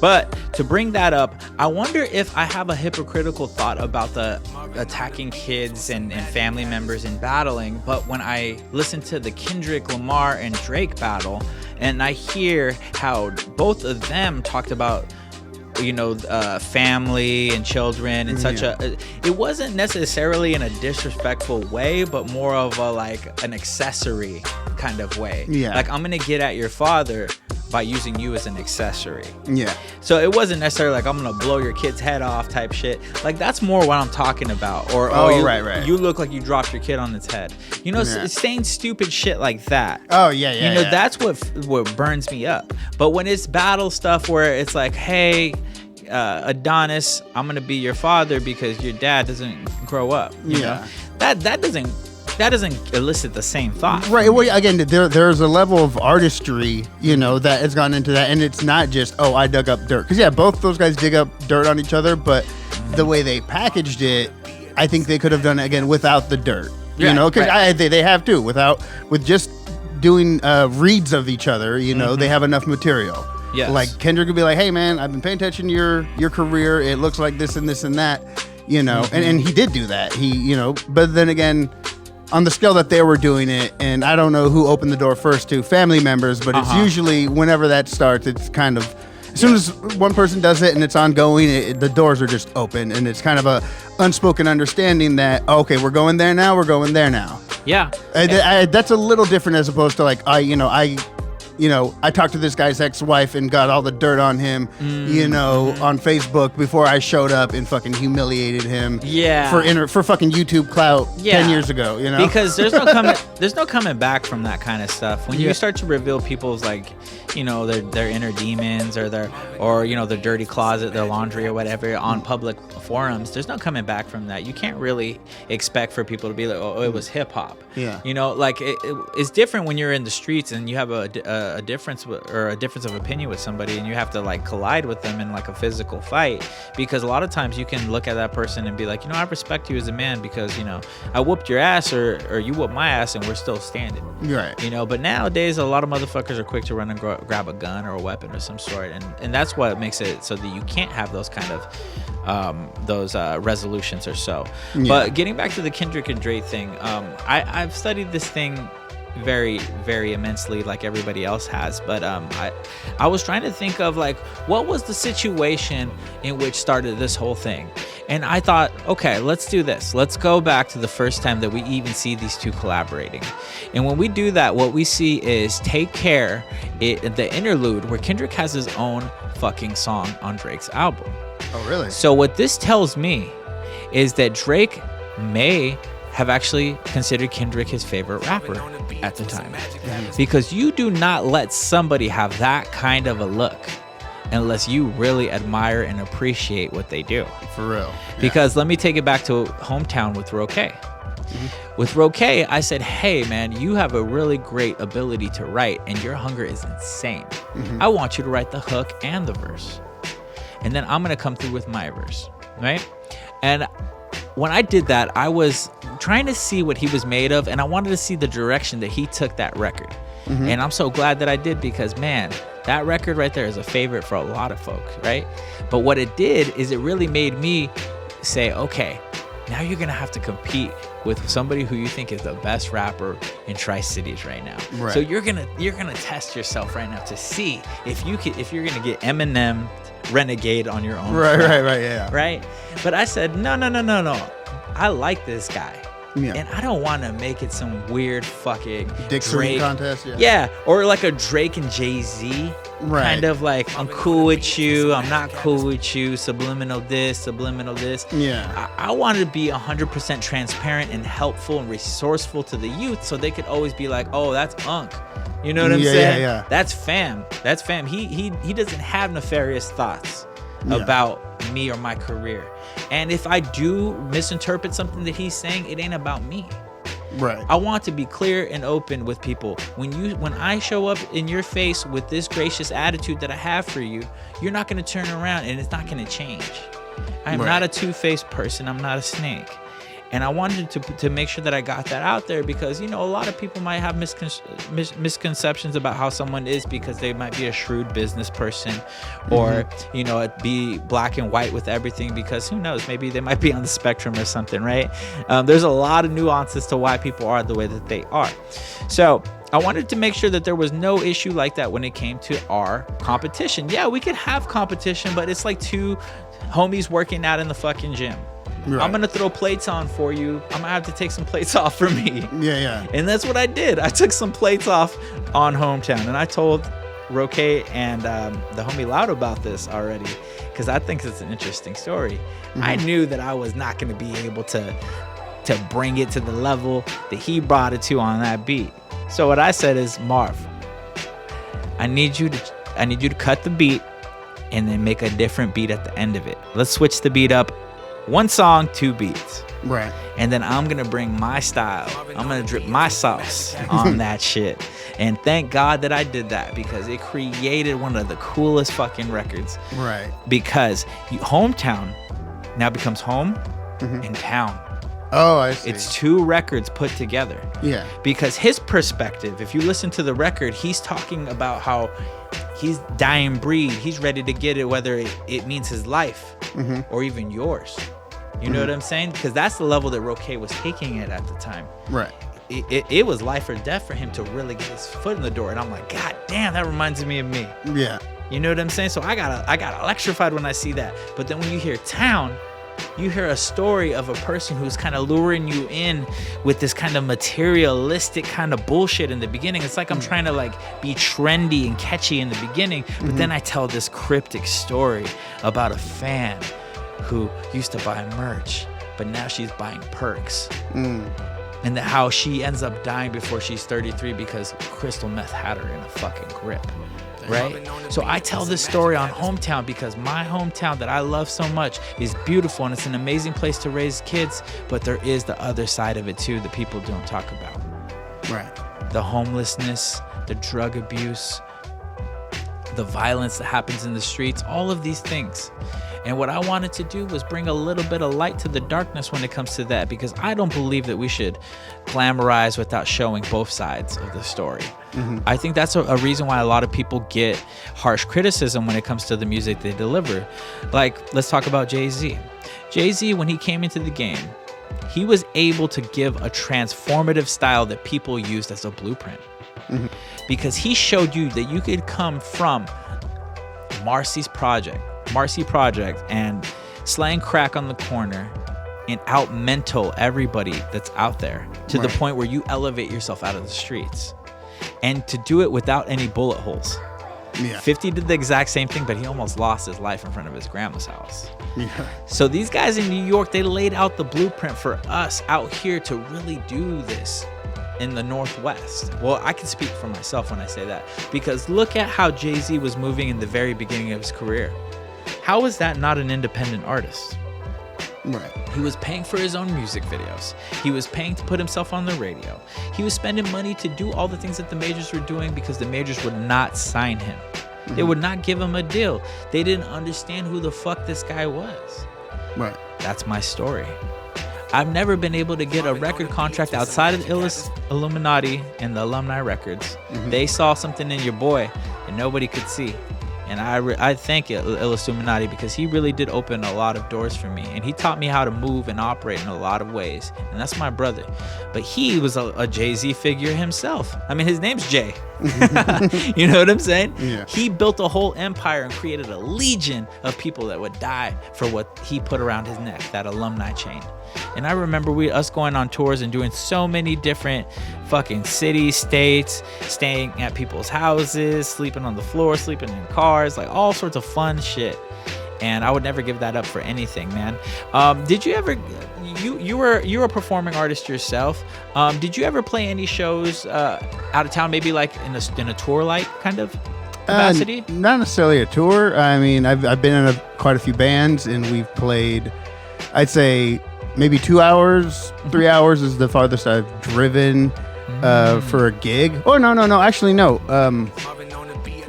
But to bring that up, I wonder if I have a hypocritical thought about the attacking kids and family members in battling, but when I listen to the Kendrick Lamar and Drake battle, and I hear how both of them talked about family and children and such it wasn't necessarily in a disrespectful way, but more of a like an accessory kind of way. Like, I'm gonna get at your father by using you as an accessory. So it wasn't necessarily like I'm gonna blow your kid's head off type shit. Like, that's more what I'm talking about. Or you look like you dropped your kid on its head. Saying stupid shit like that. That's what burns me up. But when it's battle stuff where it's like, hey, Adonis, I'm gonna be your father because your dad doesn't grow up. That doesn't elicit the same thought. Right. Well, again, there's a level of artistry, that has gone into that, and it's not just, I dug up dirt. Because both those guys dig up dirt on each other, but the way they packaged it, I think they could have done it again without the dirt. Because they have to with just doing reads of each other. They have enough material. Yes. Like Kendrick would be like, hey man, I've been paying attention to your career. It looks like this and this and that. And he did do that. He but then again, on the scale that they were doing it, and I don't know who opened the door first to family members, but it's usually whenever that starts, it's kind of, as soon as one person does it and it's ongoing, the doors are just open, and it's kind of a unspoken understanding that, okay, we're going there now, Yeah. That's a little different as opposed to like, I talked to this guy's ex-wife and got all the dirt on him, on Facebook before I showed up and fucking humiliated him. Yeah. For fucking YouTube clout 10 years ago, Because there's no coming back from that kind of stuff. When you start to reveal people's like, their inner demons or their dirty closet, their laundry or whatever on public forums, there's no coming back from that. You can't really expect for people to be like, oh, it was hip hop. Yeah. It's different when you're in the streets and you have a difference of opinion with somebody and you have to like collide with them in like a physical fight, because a lot of times you can look at that person and be like, I respect you as a man because I whooped your ass or you whooped my ass and we're still standing. Right. But nowadays a lot of motherfuckers are quick to run and grab a gun or a weapon of some sort, and that's what makes it so that you can't have those kind of resolutions or so. Yeah. But getting back to the Kendrick and Drake thing, I've studied this thing very, very immensely like everybody else has, but I was trying to think of like what was the situation in which started this whole thing, and I thought, okay, let's do this. Let's go back to the first time that we even see these two collaborating, and when we do that, what we see is Take Care, the interlude where Kendrick has his own fucking song on Drake's album. Oh, really? So what this tells me is that Drake may have actually considered Kendrick his favorite rapper at the time. Because you do not let somebody have that kind of a look unless you really admire and appreciate what they do. For real. Yeah. Because let me take it back to Hometown with Roque. Mm-hmm. With Roque, I said, hey, man, you have a really great ability to write and your hunger is insane. Mm-hmm. I want you to write the hook and the verse. And then I'm going to come through with my verse, right? And when I did that, I was trying to see what he was made of, and I wanted to see the direction that he took that record. Mm-hmm. And I'm so glad that I did, because, man, that record right there is a favorite for a lot of folks, right? But what it did is it really made me say, okay, now you're going to have to compete with somebody who you think is the best rapper in Tri-Cities right now. Right. So you're going to test yourself right now to see if you're going to get Eminem Renegade on your own. Right, yeah. Right? But I said, no. I like this guy. Yeah. And I don't want to make it some weird fucking Dick Drake contest. Yeah, or like a Drake and Jay-Z kind of like, I'm cool with you, I'm not cool with you, subliminal this. Yeah. I wanted to be 100% transparent and helpful and resourceful to the youth, so they could always be like, oh, that's Unc. You know what I'm saying? Yeah. That's fam. He doesn't have nefarious thoughts about me or my career. And if I do misinterpret something that he's saying, it ain't about me. Right. I want to be clear and open with people. When I show up in your face with this gracious attitude that I have for you, you're not going to turn around and it's not going to change. I'm not a two-faced person. I'm not a snake. And I wanted to make sure that I got that out there, because, a lot of people might have misconceptions about how someone is because they might be a shrewd business person, or, be black and white with everything, because who knows, maybe they might be on the spectrum or something, right? There's a lot of nuances to why people are the way that they are. So I wanted to make sure that there was no issue like that when it came to our competition. Yeah, we could have competition, but it's like two homies working out in the fucking gym. Right. I'm going to throw plates on for you. I'm going to have to take some plates off for me. Yeah. And that's what I did. I took some plates off on Hometown. And I told Roque and the homie Loud about this already, because I think it's an interesting story. Mm-hmm. I knew that I was not going to be able to bring it to the level that he brought it to on that beat. So what I said is, Marv, I need you to cut the beat and then make a different beat at the end of it. Let's switch the beat up. One song, 2 beats. Right. And then I'm going to bring my style. I'm going to drip my sauce on that shit. And thank God that I did that, because it created one of the coolest fucking records. Right. Because Hometown now becomes home and town. Oh, I see. It's 2 records put together. Yeah. Because his perspective, if you listen to the record, he's talking about how he's dying breed. He's ready to get it, whether it means his life or even yours. You know what I'm saying? Because that's the level that Roque was taking it at the time. Right. It was life or death for him to really get his foot in the door. And I'm like, God damn, that reminds me of me. Yeah. You know what I'm saying? So I got electrified when I see that. But then when you hear Town, you hear a story of a person who's kind of luring you in with this kind of materialistic kind of bullshit in the beginning. It's like I'm trying to like be trendy and catchy in the beginning. But then I tell this cryptic story about a fan who used to buy merch, but now she's buying perks. And how she ends up dying before she's 33 because crystal meth had her in a fucking grip. Right? So I tell this story on Hometown because my hometown that I love so much is beautiful and it's an amazing place to raise kids, but there is the other side of it too that people don't talk about. Right. The homelessness, the drug abuse, the violence that happens in the streets, all of these things. And what I wanted to do was bring a little bit of light to the darkness when it comes to that, because I don't believe that we should glamorize without showing both sides of the story. I think that's a reason why a lot of people get harsh criticism when it comes to the music they deliver. Like, let's talk about Jay-Z. Jay-Z, when he came into the game, he was able to give a transformative style that people used as a blueprint. Because he showed you that you could come from Marcy Project and slaying crack on the corner and out mental everybody that's out there to the point where you elevate yourself out of the streets, and to do it without any bullet holes. 50 did the exact same thing, but he almost lost his life in front of his grandma's house. So these guys in New York, they laid out the blueprint for us out here to really do this in the Northwest. Well, I can speak for myself when I say that, because look at how Jay-Z was moving in the very beginning of his career. How is that not an independent artist? Right. He was paying for his own music videos. He was paying to put himself on the radio. He was spending money to do all the things that the majors were doing because the majors would not sign him. They would not give him a deal. They didn't understand who the fuck this guy was. Right. That's my story. I've never been able to get a record contract outside of the Illuminati and the Alumni Records. They saw something in your boy that nobody could see. And I thank Illuminati because he really did open a lot of doors for me. And he taught me how to move and operate in a lot of ways. And that's my brother. But he was a Jay-Z figure himself. I mean, his name's Jay. You know what I'm saying? Yeah. He built a whole empire and created a legion of people that would die for what he put around his neck, that alumni chain. And I remember us going on tours and doing so many different fucking cities, states, staying at people's houses, sleeping on the floor, sleeping in cars, like all sorts of fun shit. And I would never give that up for anything, man. Did you ever? You were a performing artist yourself. Did you ever play any shows out of town? Maybe like in a tour like kind of capacity? Not necessarily a tour. I mean, I've been in quite a few bands, and we've played. I'd say maybe 2 hours, 3 hours is the farthest I've driven for a gig. Oh no! Actually, no.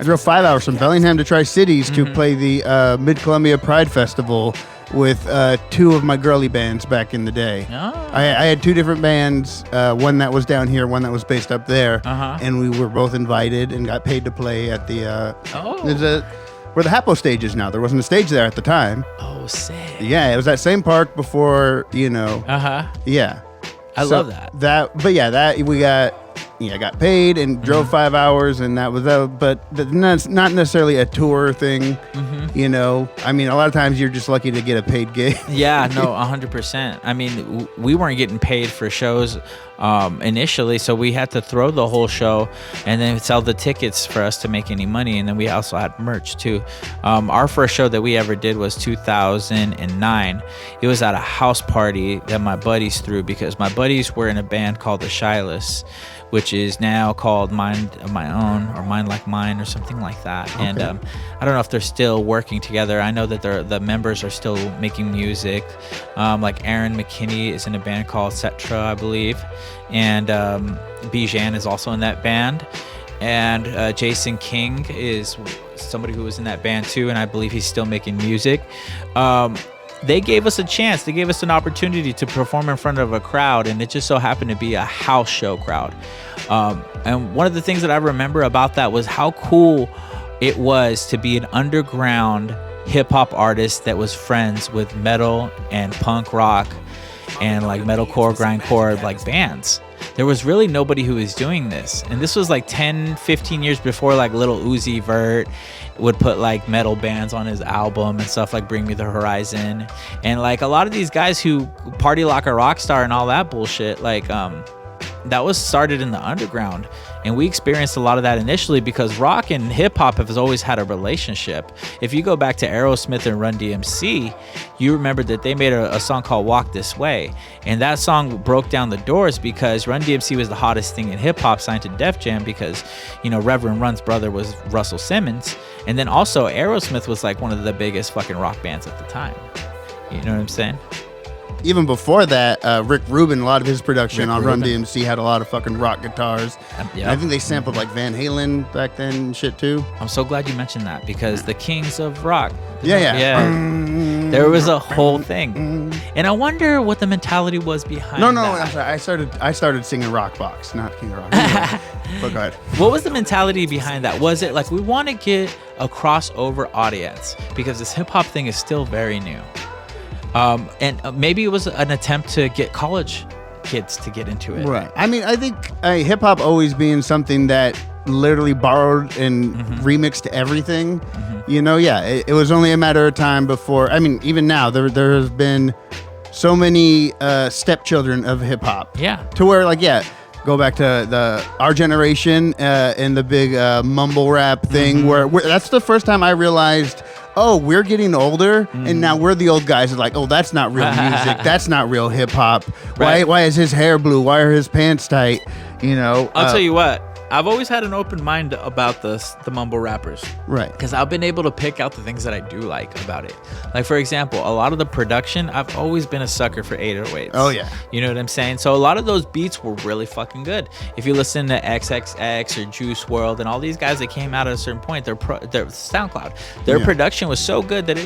I drove 5 hours from Bellingham to Tri-Cities to play the Mid-Columbia Pride Festival with two of my girly bands back in the day. I had two different bands, one that was down here, one that was based up there, and we were both invited and got paid to play at the where the Hapo stage is now. There wasn't a stage there at the time. Oh, sick. Yeah, it was that same park before, Yeah. I love that. I got paid and drove 5 hours, and that was but that's not necessarily a tour thing. I mean, a lot of times you're just lucky to get a paid gig. Yeah, no, 100%. I mean, we weren't getting paid for shows initially, so we had to throw the whole show and then sell the tickets for us to make any money. And then we also had merch too. Our first show that we ever did was 2009. It was at a house party that my buddies threw, because my buddies were in a band called the Shyless, which is now called Mind of My Own or Mind Like Mine or something like that. Okay. And I don't know if they're still working together. I know that the members are still making music. Like Aaron McKinney is in a band called Cetra, I believe. And Bijan is also in that band. And Jason King is somebody who was in that band too, and I believe he's still making music. They gave us a chance. They gave us an opportunity to perform in front of a crowd, and it just so happened to be a house show crowd. And one of the things that I remember about that was how cool it was to be an underground hip hop artist that was friends with metal and punk rock and like metalcore, grindcore like bands. There was really nobody who was doing this. And this was like 10, 15 years before like Lil Uzi Vert would put like metal bands on his album and stuff like Bring Me the Horizon. And like a lot of these guys who party like a rock star and all that bullshit, like that was started in the underground. And we experienced a lot of that initially because rock and hip hop has always had a relationship. If you go back to Aerosmith and Run DMC, you remember that they made a song called Walk This Way. And that song broke down the doors because Run DMC was the hottest thing in hip hop, signed to Def Jam because, you know, Reverend Run's brother was Russell Simmons. And then also Aerosmith was like one of the biggest fucking rock bands at the time. You know what I'm saying? Even before that, Rick Rubin, a lot of his production on Run DMC had a lot of fucking rock guitars. I think they sampled like Van Halen back then and shit too. I'm so glad you mentioned that because the kings of rock. Yeah. There was a whole thing. And I wonder what the mentality was behind No, that. I'm sorry. I started singing Rock Box, not King of Rock. Anyway, but go ahead. What was the mentality behind that? Was it like we want to get a crossover audience because this hip hop thing is still very new? And maybe it was an attempt to get college kids to get into it. Right. I mean, I think hip hop always being something that literally borrowed and remixed everything. You know, it was only a matter of time before. I mean, even now there has been so many stepchildren of hip hop. Yeah. To where go back to our generation and the big mumble rap thing where that's the first time I realized, oh, we're getting older and now we're the old guys. It's like, oh, that's not real music. That's not real hip hop. Right. Why is his hair blue? Why are his pants tight? You know, I'll tell you what. I've always had an open mind about the mumble rappers. Right. Because I've been able to pick out the things that I do like about it. Like, for example, a lot of the production, I've always been a sucker for 808s. Oh, yeah. You know what I'm saying? So a lot of those beats were really fucking good. If you listen to XXX or Juice WRLD and all these guys that came out at a certain point, their SoundCloud, their production was so good that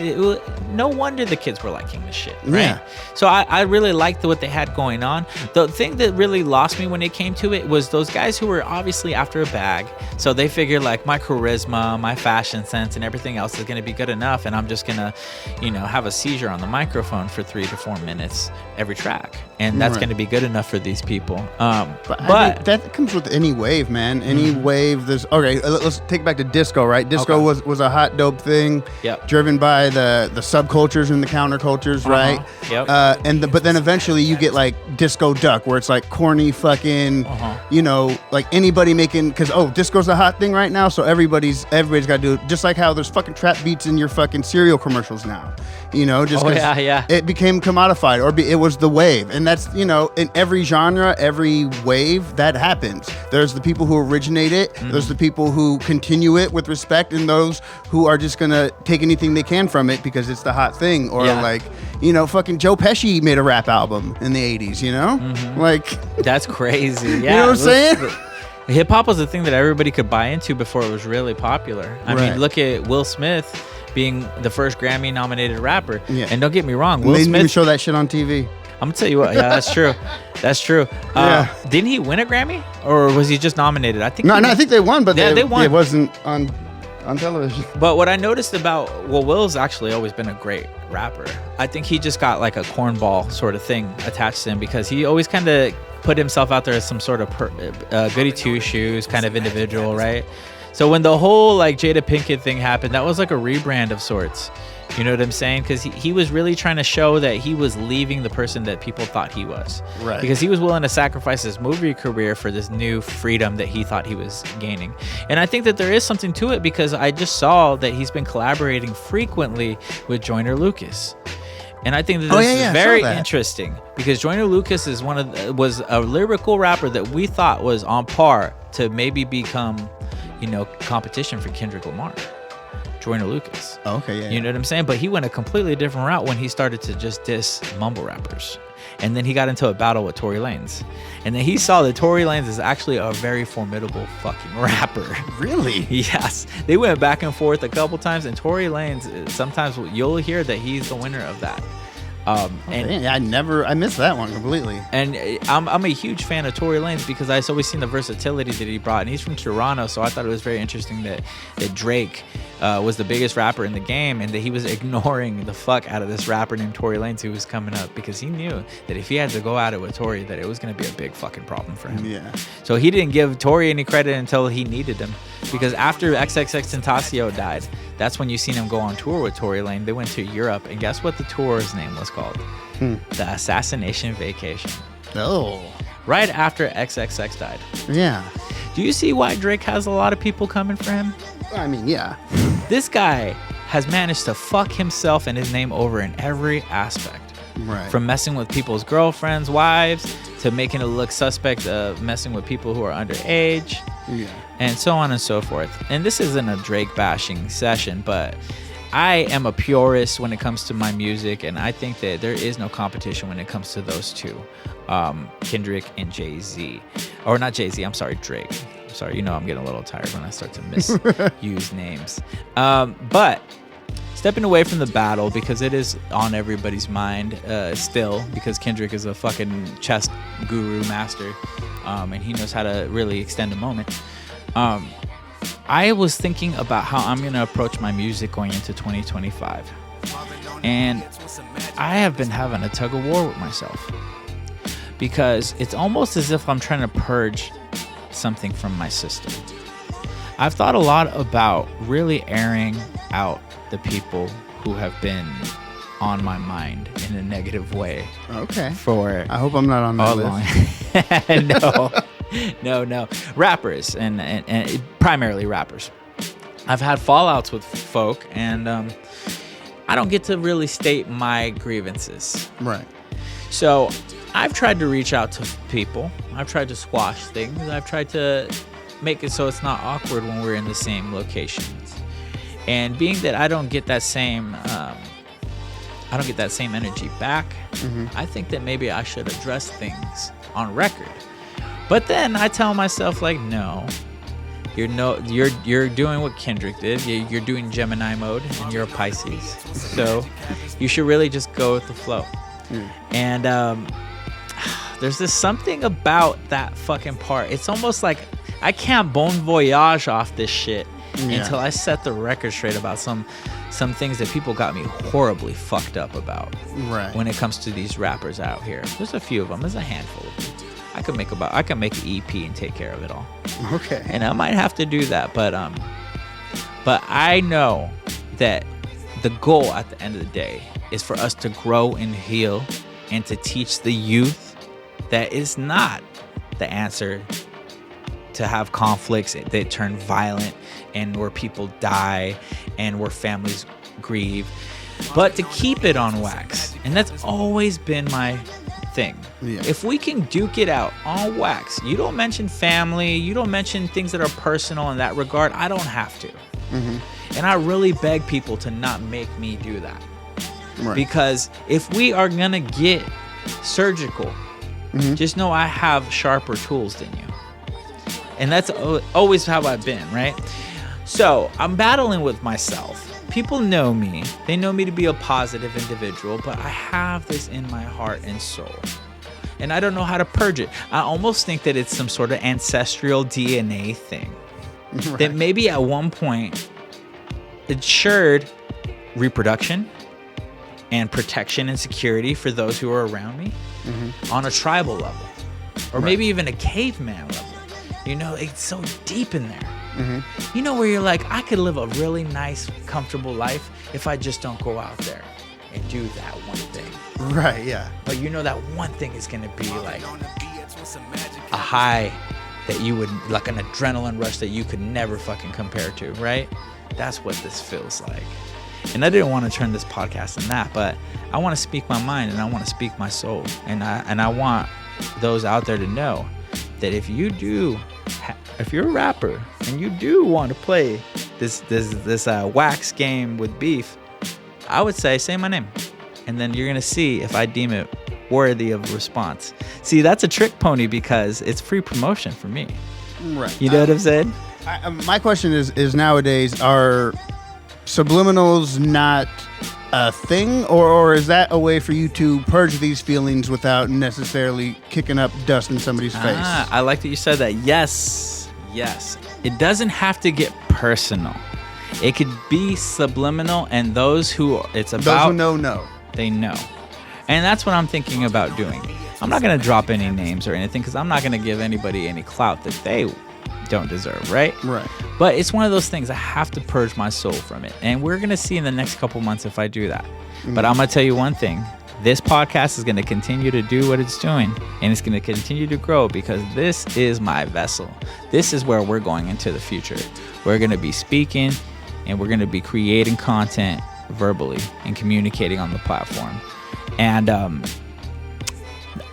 no wonder the kids were liking this shit, right? Yeah. So I really liked what they had going on. The thing that really lost me when it came to it was those guys who were obviously after a bag. So they figured like my charisma, my fashion sense, and everything else is going to be good enough, and I'm just going to, have a seizure on the microphone for 3 to 4 minutes every track, and that's going to be good enough for these people. But I mean, that comes with any wave, man. Any wave. Let's take it back to disco, right? Disco was a hot, dope thing, driven by the subcultures and the countercultures, right? Yep. But then eventually you get like disco duck, where it's like corny fucking, like anybody making, because disco's a hot thing right now, so everybody's got to do it. Just like how there's fucking trap beats in your fucking cereal commercials now, just because it became commodified, or it was the wave. And that's, in every genre, every wave, that happens. There's the people who originate it, there's the people who continue it with respect, and those who are just gonna take anything they can from it because it's the hot thing. Or fucking Joe Pesci made a rap album in the 80s, like that's crazy. Yeah. You know what I'm saying? Hip hop was the thing that everybody could buy into before it was really popular. I mean, look at Will Smith being the first Grammy nominated rapper. Yeah. And don't get me wrong, Will Smith didn't even show that shit on TV. I'm gonna tell you what, that's true. That's true. Didn't he win a Grammy, or was he just nominated? I think. I think they won, but they won. It wasn't on television. But what I noticed Will's actually always been a great rapper. I think he just got like a cornball sort of thing attached to him because he always kind of put himself out there as some sort of goody two shoes kind of individual, right? So when the whole like Jada Pinkett thing happened, that was like a rebrand of sorts. You know what I'm saying? Because he was really trying to show that he was leaving the person that people thought he was. Right. Because he was willing to sacrifice his movie career for this new freedom that he thought he was gaining. And I think that there is something to it because I just saw that he's been collaborating frequently with Joyner Lucas. And I think that this is very interesting because Joyner Lucas is was a lyrical rapper that we thought was on par to maybe become, competition for Kendrick Lamar. Joyner Lucas. Oh, okay, yeah. You know what I'm saying? But he went a completely different route when he started to just diss mumble rappers. And then he got into a battle with Tory Lanez. And then he saw that Tory Lanez is actually a very formidable fucking rapper. Really? Yes. They went back and forth a couple times, and Tory Lanez, sometimes you'll hear that he's the winner of that. I missed that one completely. And I'm a huge fan of Tory Lanez because I've always seen the versatility that he brought, and he's from Toronto, so I thought it was very interesting that Drake was the biggest rapper in the game, and that he was ignoring the fuck out of this rapper named Tory Lanez who was coming up, because he knew that if he had to go at it with Tory, that it was going to be a big fucking problem for him. Yeah. So he didn't give Tory any credit until he needed him, because after XXXTentacion died, that's when you seen him go on tour with Tory Lanez. They went to Europe, and guess what the tour's name was called? The Assassination Vacation. Oh. Right after XXX died. Yeah. Do you see why Drake has a lot of people coming for him? I mean, yeah. This guy has managed to fuck himself and his name over in every aspect. Right. From messing with people's girlfriends, wives, to making it look suspect of messing with people who are underage. Yeah. And so on and so forth. And this isn't a Drake bashing session, but I am a purist when it comes to my music, and I think that there is no competition when it comes to those two, Kendrick and Jay-Z. Or not Jay-Z, I'm sorry, Drake. I'm sorry, I'm getting a little tired when I start to misuse names. But stepping away from the battle, because it is on everybody's mind still, because Kendrick is a fucking chess guru master, and he knows how to really extend a moment. I was thinking about how I'm going to approach my music going into 2025. And I have been having a tug of war with myself, because it's almost as if I'm trying to purge something from my system. I've thought a lot about really airing out the people who have been on my mind in a negative way. Okay. I hope I'm not on that list. No. Rappers and primarily rappers. I've had fallouts with folk, and I don't get to really state my grievances. Right. So I've tried to reach out to people. I've tried to squash things. I've tried to make it so it's not awkward when we're in the same locations. And being that I don't get that same energy back, I think that maybe I should address things on record. But then I tell myself, like, no, you're doing what Kendrick did. You're doing Gemini mode, and you're a Pisces. So you should really just go with the flow. And there's this something about that fucking part. It's almost like I can't bon voyage off this shit until I set the record straight about some things that people got me horribly fucked up about. Right. When it comes to these rappers out here, there's a few of them. There's a handful of them. I can make an EP and take care of it all. Okay. And I might have to do that, but I know that the goal at the end of the day is for us to grow and heal, and to teach the youth that it's not the answer to have conflicts that turn violent and where people die and where families grieve, but to keep it on wax. And that's always been my thing. Yeah. If we can duke it out on wax, you don't mention family, you don't mention things that are personal in that regard, I don't have to. And I really beg people to not make me do that. Right. Because if we are gonna get surgical, just know I have sharper tools than you. And that's always how I've been, right? So I'm battling with myself. People know me. They know me to be a positive individual, but I have this in my heart and soul. And I don't know how to purge it. I almost think that it's some sort of ancestral DNA thing. Right. That maybe at one point ensured reproduction and protection and security for those who are around me on a tribal level. Or maybe even a caveman level. It's so deep in there. Where you're like, I could live a really nice, comfortable life if I just don't go out there and do that one thing. Right, yeah. But that one thing is going to be like a high that you would, like an adrenaline rush that you could never fucking compare to, right? That's what this feels like. And I didn't want to turn this podcast in that, but I want to speak my mind and I want to speak my soul. And I want those out there to know that if you're a rapper and you do want to play this wax game with beef, I would say my name, and then you're gonna see if I deem it worthy of response. See, that's a trick pony because it's free promotion for me. Right. You know what I'm saying? My question is nowadays, are subliminals not a thing, or is that a way for you to purge these feelings without necessarily kicking up dust in somebody's face? I like that you said that. Yes. It doesn't have to get personal. It could be subliminal, and those who know, they know. And that's what I'm thinking about doing. I'm not going to drop any names or anything because I'm not going to give anybody any clout that they don't deserve, right? Right. But it's one of those things. I have to purge my soul from it. And we're going to see in the next couple months if I do that. Mm-hmm. But I'm going to tell you one thing. This podcast is going to continue to do what it's doing, and it's going to continue to grow because this is my vessel. This is where we're going into the future. We're going to be speaking, and we're going to be creating content verbally and communicating on the platform. And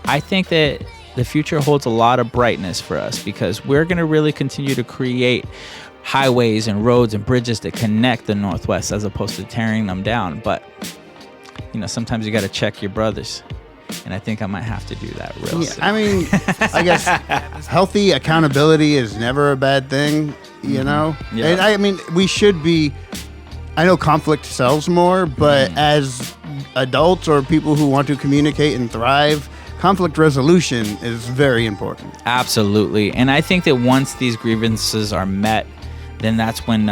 I think that the future holds a lot of brightness for us because we're going to really continue to create highways and roads and bridges that connect the Northwest as opposed to tearing them down. But sometimes you got to check your brothers, and I think I might have to do that real soon. I mean, I guess healthy accountability is never a bad thing, you know? Yeah. And I mean, we should be, I know conflict sells more, but as adults or people who want to communicate and thrive, conflict resolution is very important. Absolutely. And I think that once these grievances are met, then that's when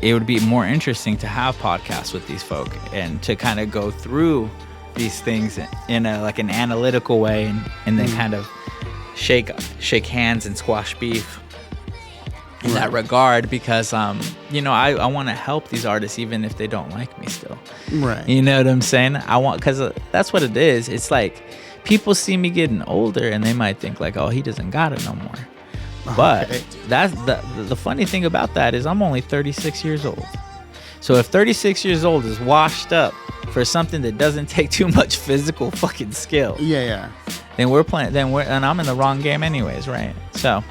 it would be more interesting to have podcasts with these folk and to kind of go through these things in an analytical way and then kind of shake hands and squash beef in that regard because I want to help these artists even if they don't like me still. Right. You know what I'm saying? Because that's what it is. It's like people see me getting older and they might think like, oh, he doesn't got it no more. But that's the funny thing about that is I'm only 36 years old. So if 36 years old is washed up for something that doesn't take too much physical fucking skill, then and I'm in the wrong game anyways, right? So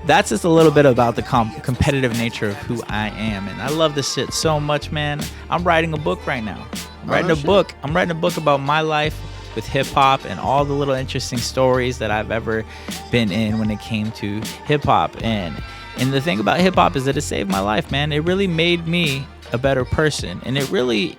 that's just a little bit about the competitive nature of who I am, and I love this shit so much, man. I'm writing a book right now. I'm writing a book about my life with hip-hop and all the little interesting stories that I've ever been in when it came to hip-hop. And the thing about hip-hop is that it saved my life, man. It really made me a better person, and it really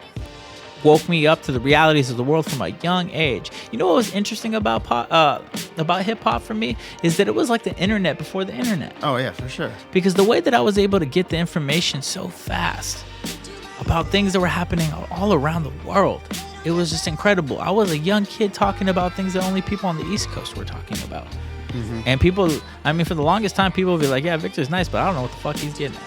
woke me up to the realities of the world from a young age. You know what was interesting about hip-hop for me is that it was like the internet before the internet. Oh, yeah, for sure. Because the way that I was able to get the information so fast about things that were happening all around the world, it was just incredible. I was a young kid talking about things that only people on the East Coast were talking about. Mm-hmm. And people, for the longest time, people would be like, yeah, Victor's nice, but I don't know what the fuck he's getting at.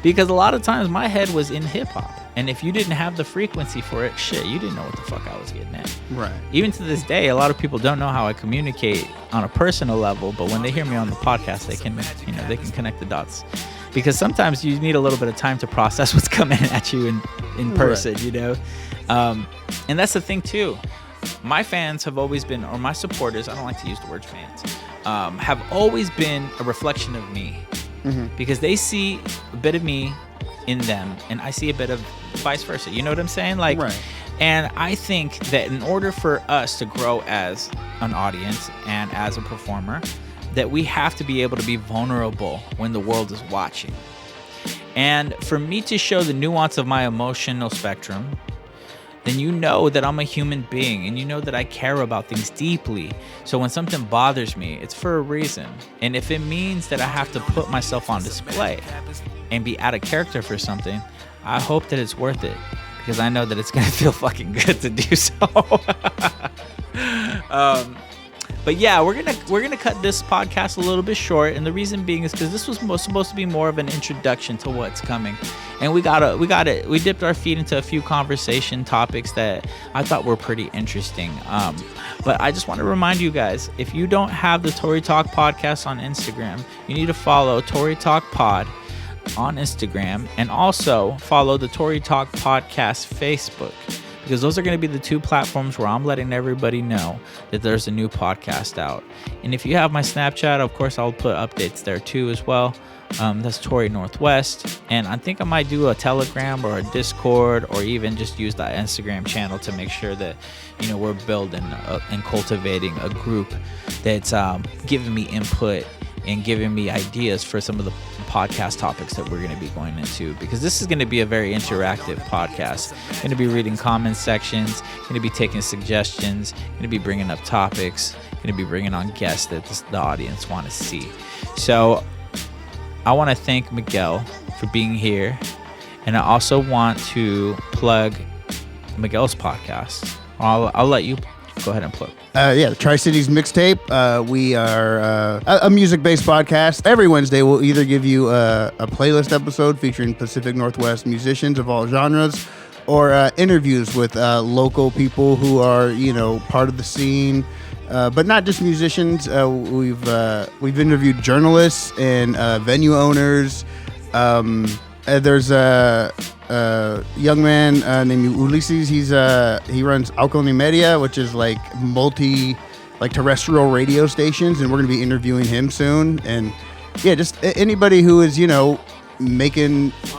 Because a lot of times my head was in hip-hop. And if you didn't have the frequency for it, shit, you didn't know what the fuck I was getting at. Right. Even to this day, a lot of people don't know how I communicate on a personal level, but when they hear me on the podcast, they can connect the dots. Because sometimes you need a little bit of time to process what's coming at you in person, And that's the thing too. My fans have always been, or my supporters, I don't like to use the word fans, have always been a reflection of me. Mm-hmm. Because they see a bit of me in them, and I see a bit of vice versa. You know what I'm saying? Right. And I think that in order for us to grow as an audience and as a performer, that we have to be able to be vulnerable when the world is watching. And for me to show the nuance of my emotional spectrum, then you know that I'm a human being and you know that I care about things deeply. So when something bothers me, it's for a reason. And if it means that I have to put myself on display and be out of character for something, I hope that it's worth it because I know that it's going to feel fucking good to do so. But yeah, we're gonna cut this podcast a little bit short, and the reason being is because this was supposed to be more of an introduction to what's coming, and we dipped our feet into a few conversation topics that I thought were pretty interesting. But I just want to remind you guys, if you don't have the Tory Talk podcast on Instagram, you need to follow Tory Talk Pod on Instagram, and also follow the Tory Talk Podcast Facebook. Because those are going to be the two platforms where I'm letting everybody know that there's a new podcast out. And if you have my Snapchat, of course, I'll put updates there too as well. That's Tory Northwest. And I think I might do a Telegram or a Discord or even just use that Instagram channel to make sure that, we're building and cultivating a group that's giving me input and giving me ideas for some of the podcast topics that we're going to be going into, because this is going to be a very interactive podcast. Going to be reading comment sections, going to be taking suggestions, going to be bringing up topics, going to be bringing on guests that the audience want to see. So I want to thank Miguel for being here, and I also want to plug Miguel's podcast. I'll let you go ahead and plug. The Tri-Cities Mixtape. We are a music-based podcast. Every Wednesday, we'll either give you a playlist episode featuring Pacific Northwest musicians of all genres, or interviews with local people who are, part of the scene, but not just musicians. We've interviewed journalists and venue owners. There's a young man named Ulysses. He runs Alconi Media, which is like terrestrial radio stations, and we're going to be interviewing him soon. And yeah, just anybody who is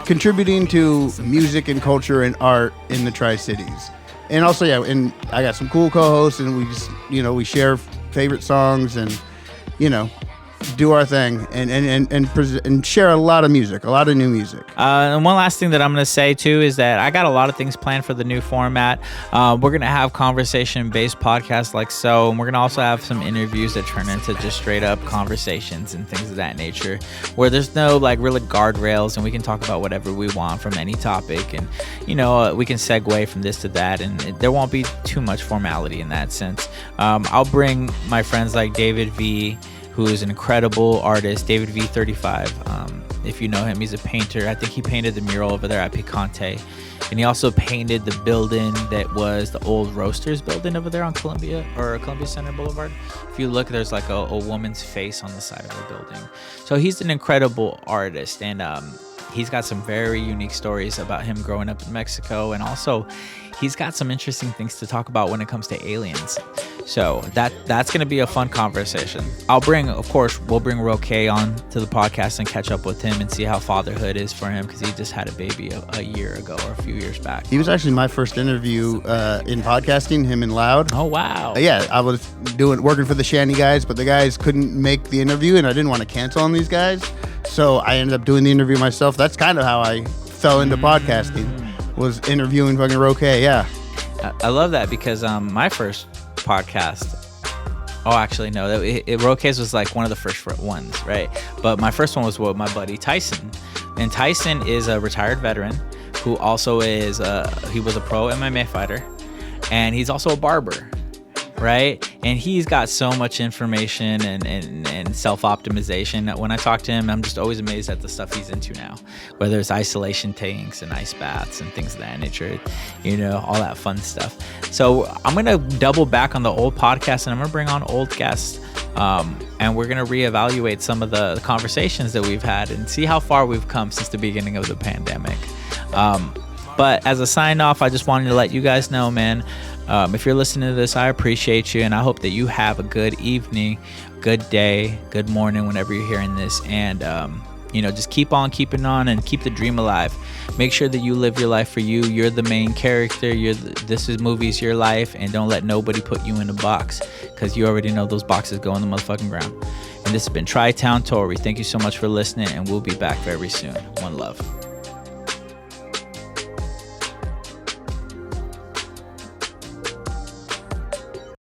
contributing to music and culture and art in the Tri-Cities. And also, and I got some cool co-hosts, and we just we share favorite songs, and do our thing and share a lot of music, a lot of new music. And one last thing that I'm going to say too is that I got a lot of things planned for the new format. We're going to have conversation-based podcasts like so, and we're going to also have some interviews that turn into just straight up conversations and things of that nature, where there's no really guardrails, and we can talk about whatever we want from any topic, and we can segue from this to that, and there won't be too much formality in that sense. I'll bring my friends like David V, who is an incredible artist, David V35. If you know him, he's a painter. I think he painted the mural over there at Picante. And he also painted the building that was the old Roasters building over there on Columbia Center Boulevard. If you look, there's like a woman's face on the side of the building. So he's an incredible artist, and he's got some very unique stories about him growing up in Mexico, and also he's got some interesting things to talk about when it comes to aliens. So that's going to be a fun conversation. We'll bring Roque on to the podcast and catch up with him and see how fatherhood is for him, because he just had a baby a year ago or a few years back. He was actually my first interview in podcasting, him and Loud. Oh, wow. I was working for the Shanty guys, but the guys couldn't make the interview, and I didn't want to cancel on these guys. So I ended up doing the interview myself. That's kind of how I fell into podcasting, was interviewing fucking Roque. Yeah. I love that, because my first podcast, Roque's was like one of the first ones, right? But my first one was with my buddy Tyson, and Tyson is a retired veteran who also is he was a pro MMA fighter, and he's also a barber, right? And he's got so much information and self-optimization. When I talk to him, I'm just always amazed at the stuff he's into now, whether it's isolation tanks and ice baths and things of that nature, all that fun stuff. So I'm going to double back on the old podcast, and I'm going to bring on old guests, and we're going to reevaluate some of the conversations that we've had and see how far we've come since the beginning of the pandemic. But as a sign off, I just wanted to let you guys know, man, if you're listening to this, I appreciate you, and I hope that you have a good evening, good day, good morning whenever you're hearing this, and just keep on keeping on and keep the dream alive. Make sure that you live your life for you. You're the main character. This movie's your life, and don't let nobody put you in a box, because you already know those boxes go in the motherfucking ground. And this has been Tri-Town Tory. Thank you so much for listening, and we'll be back very soon. One love.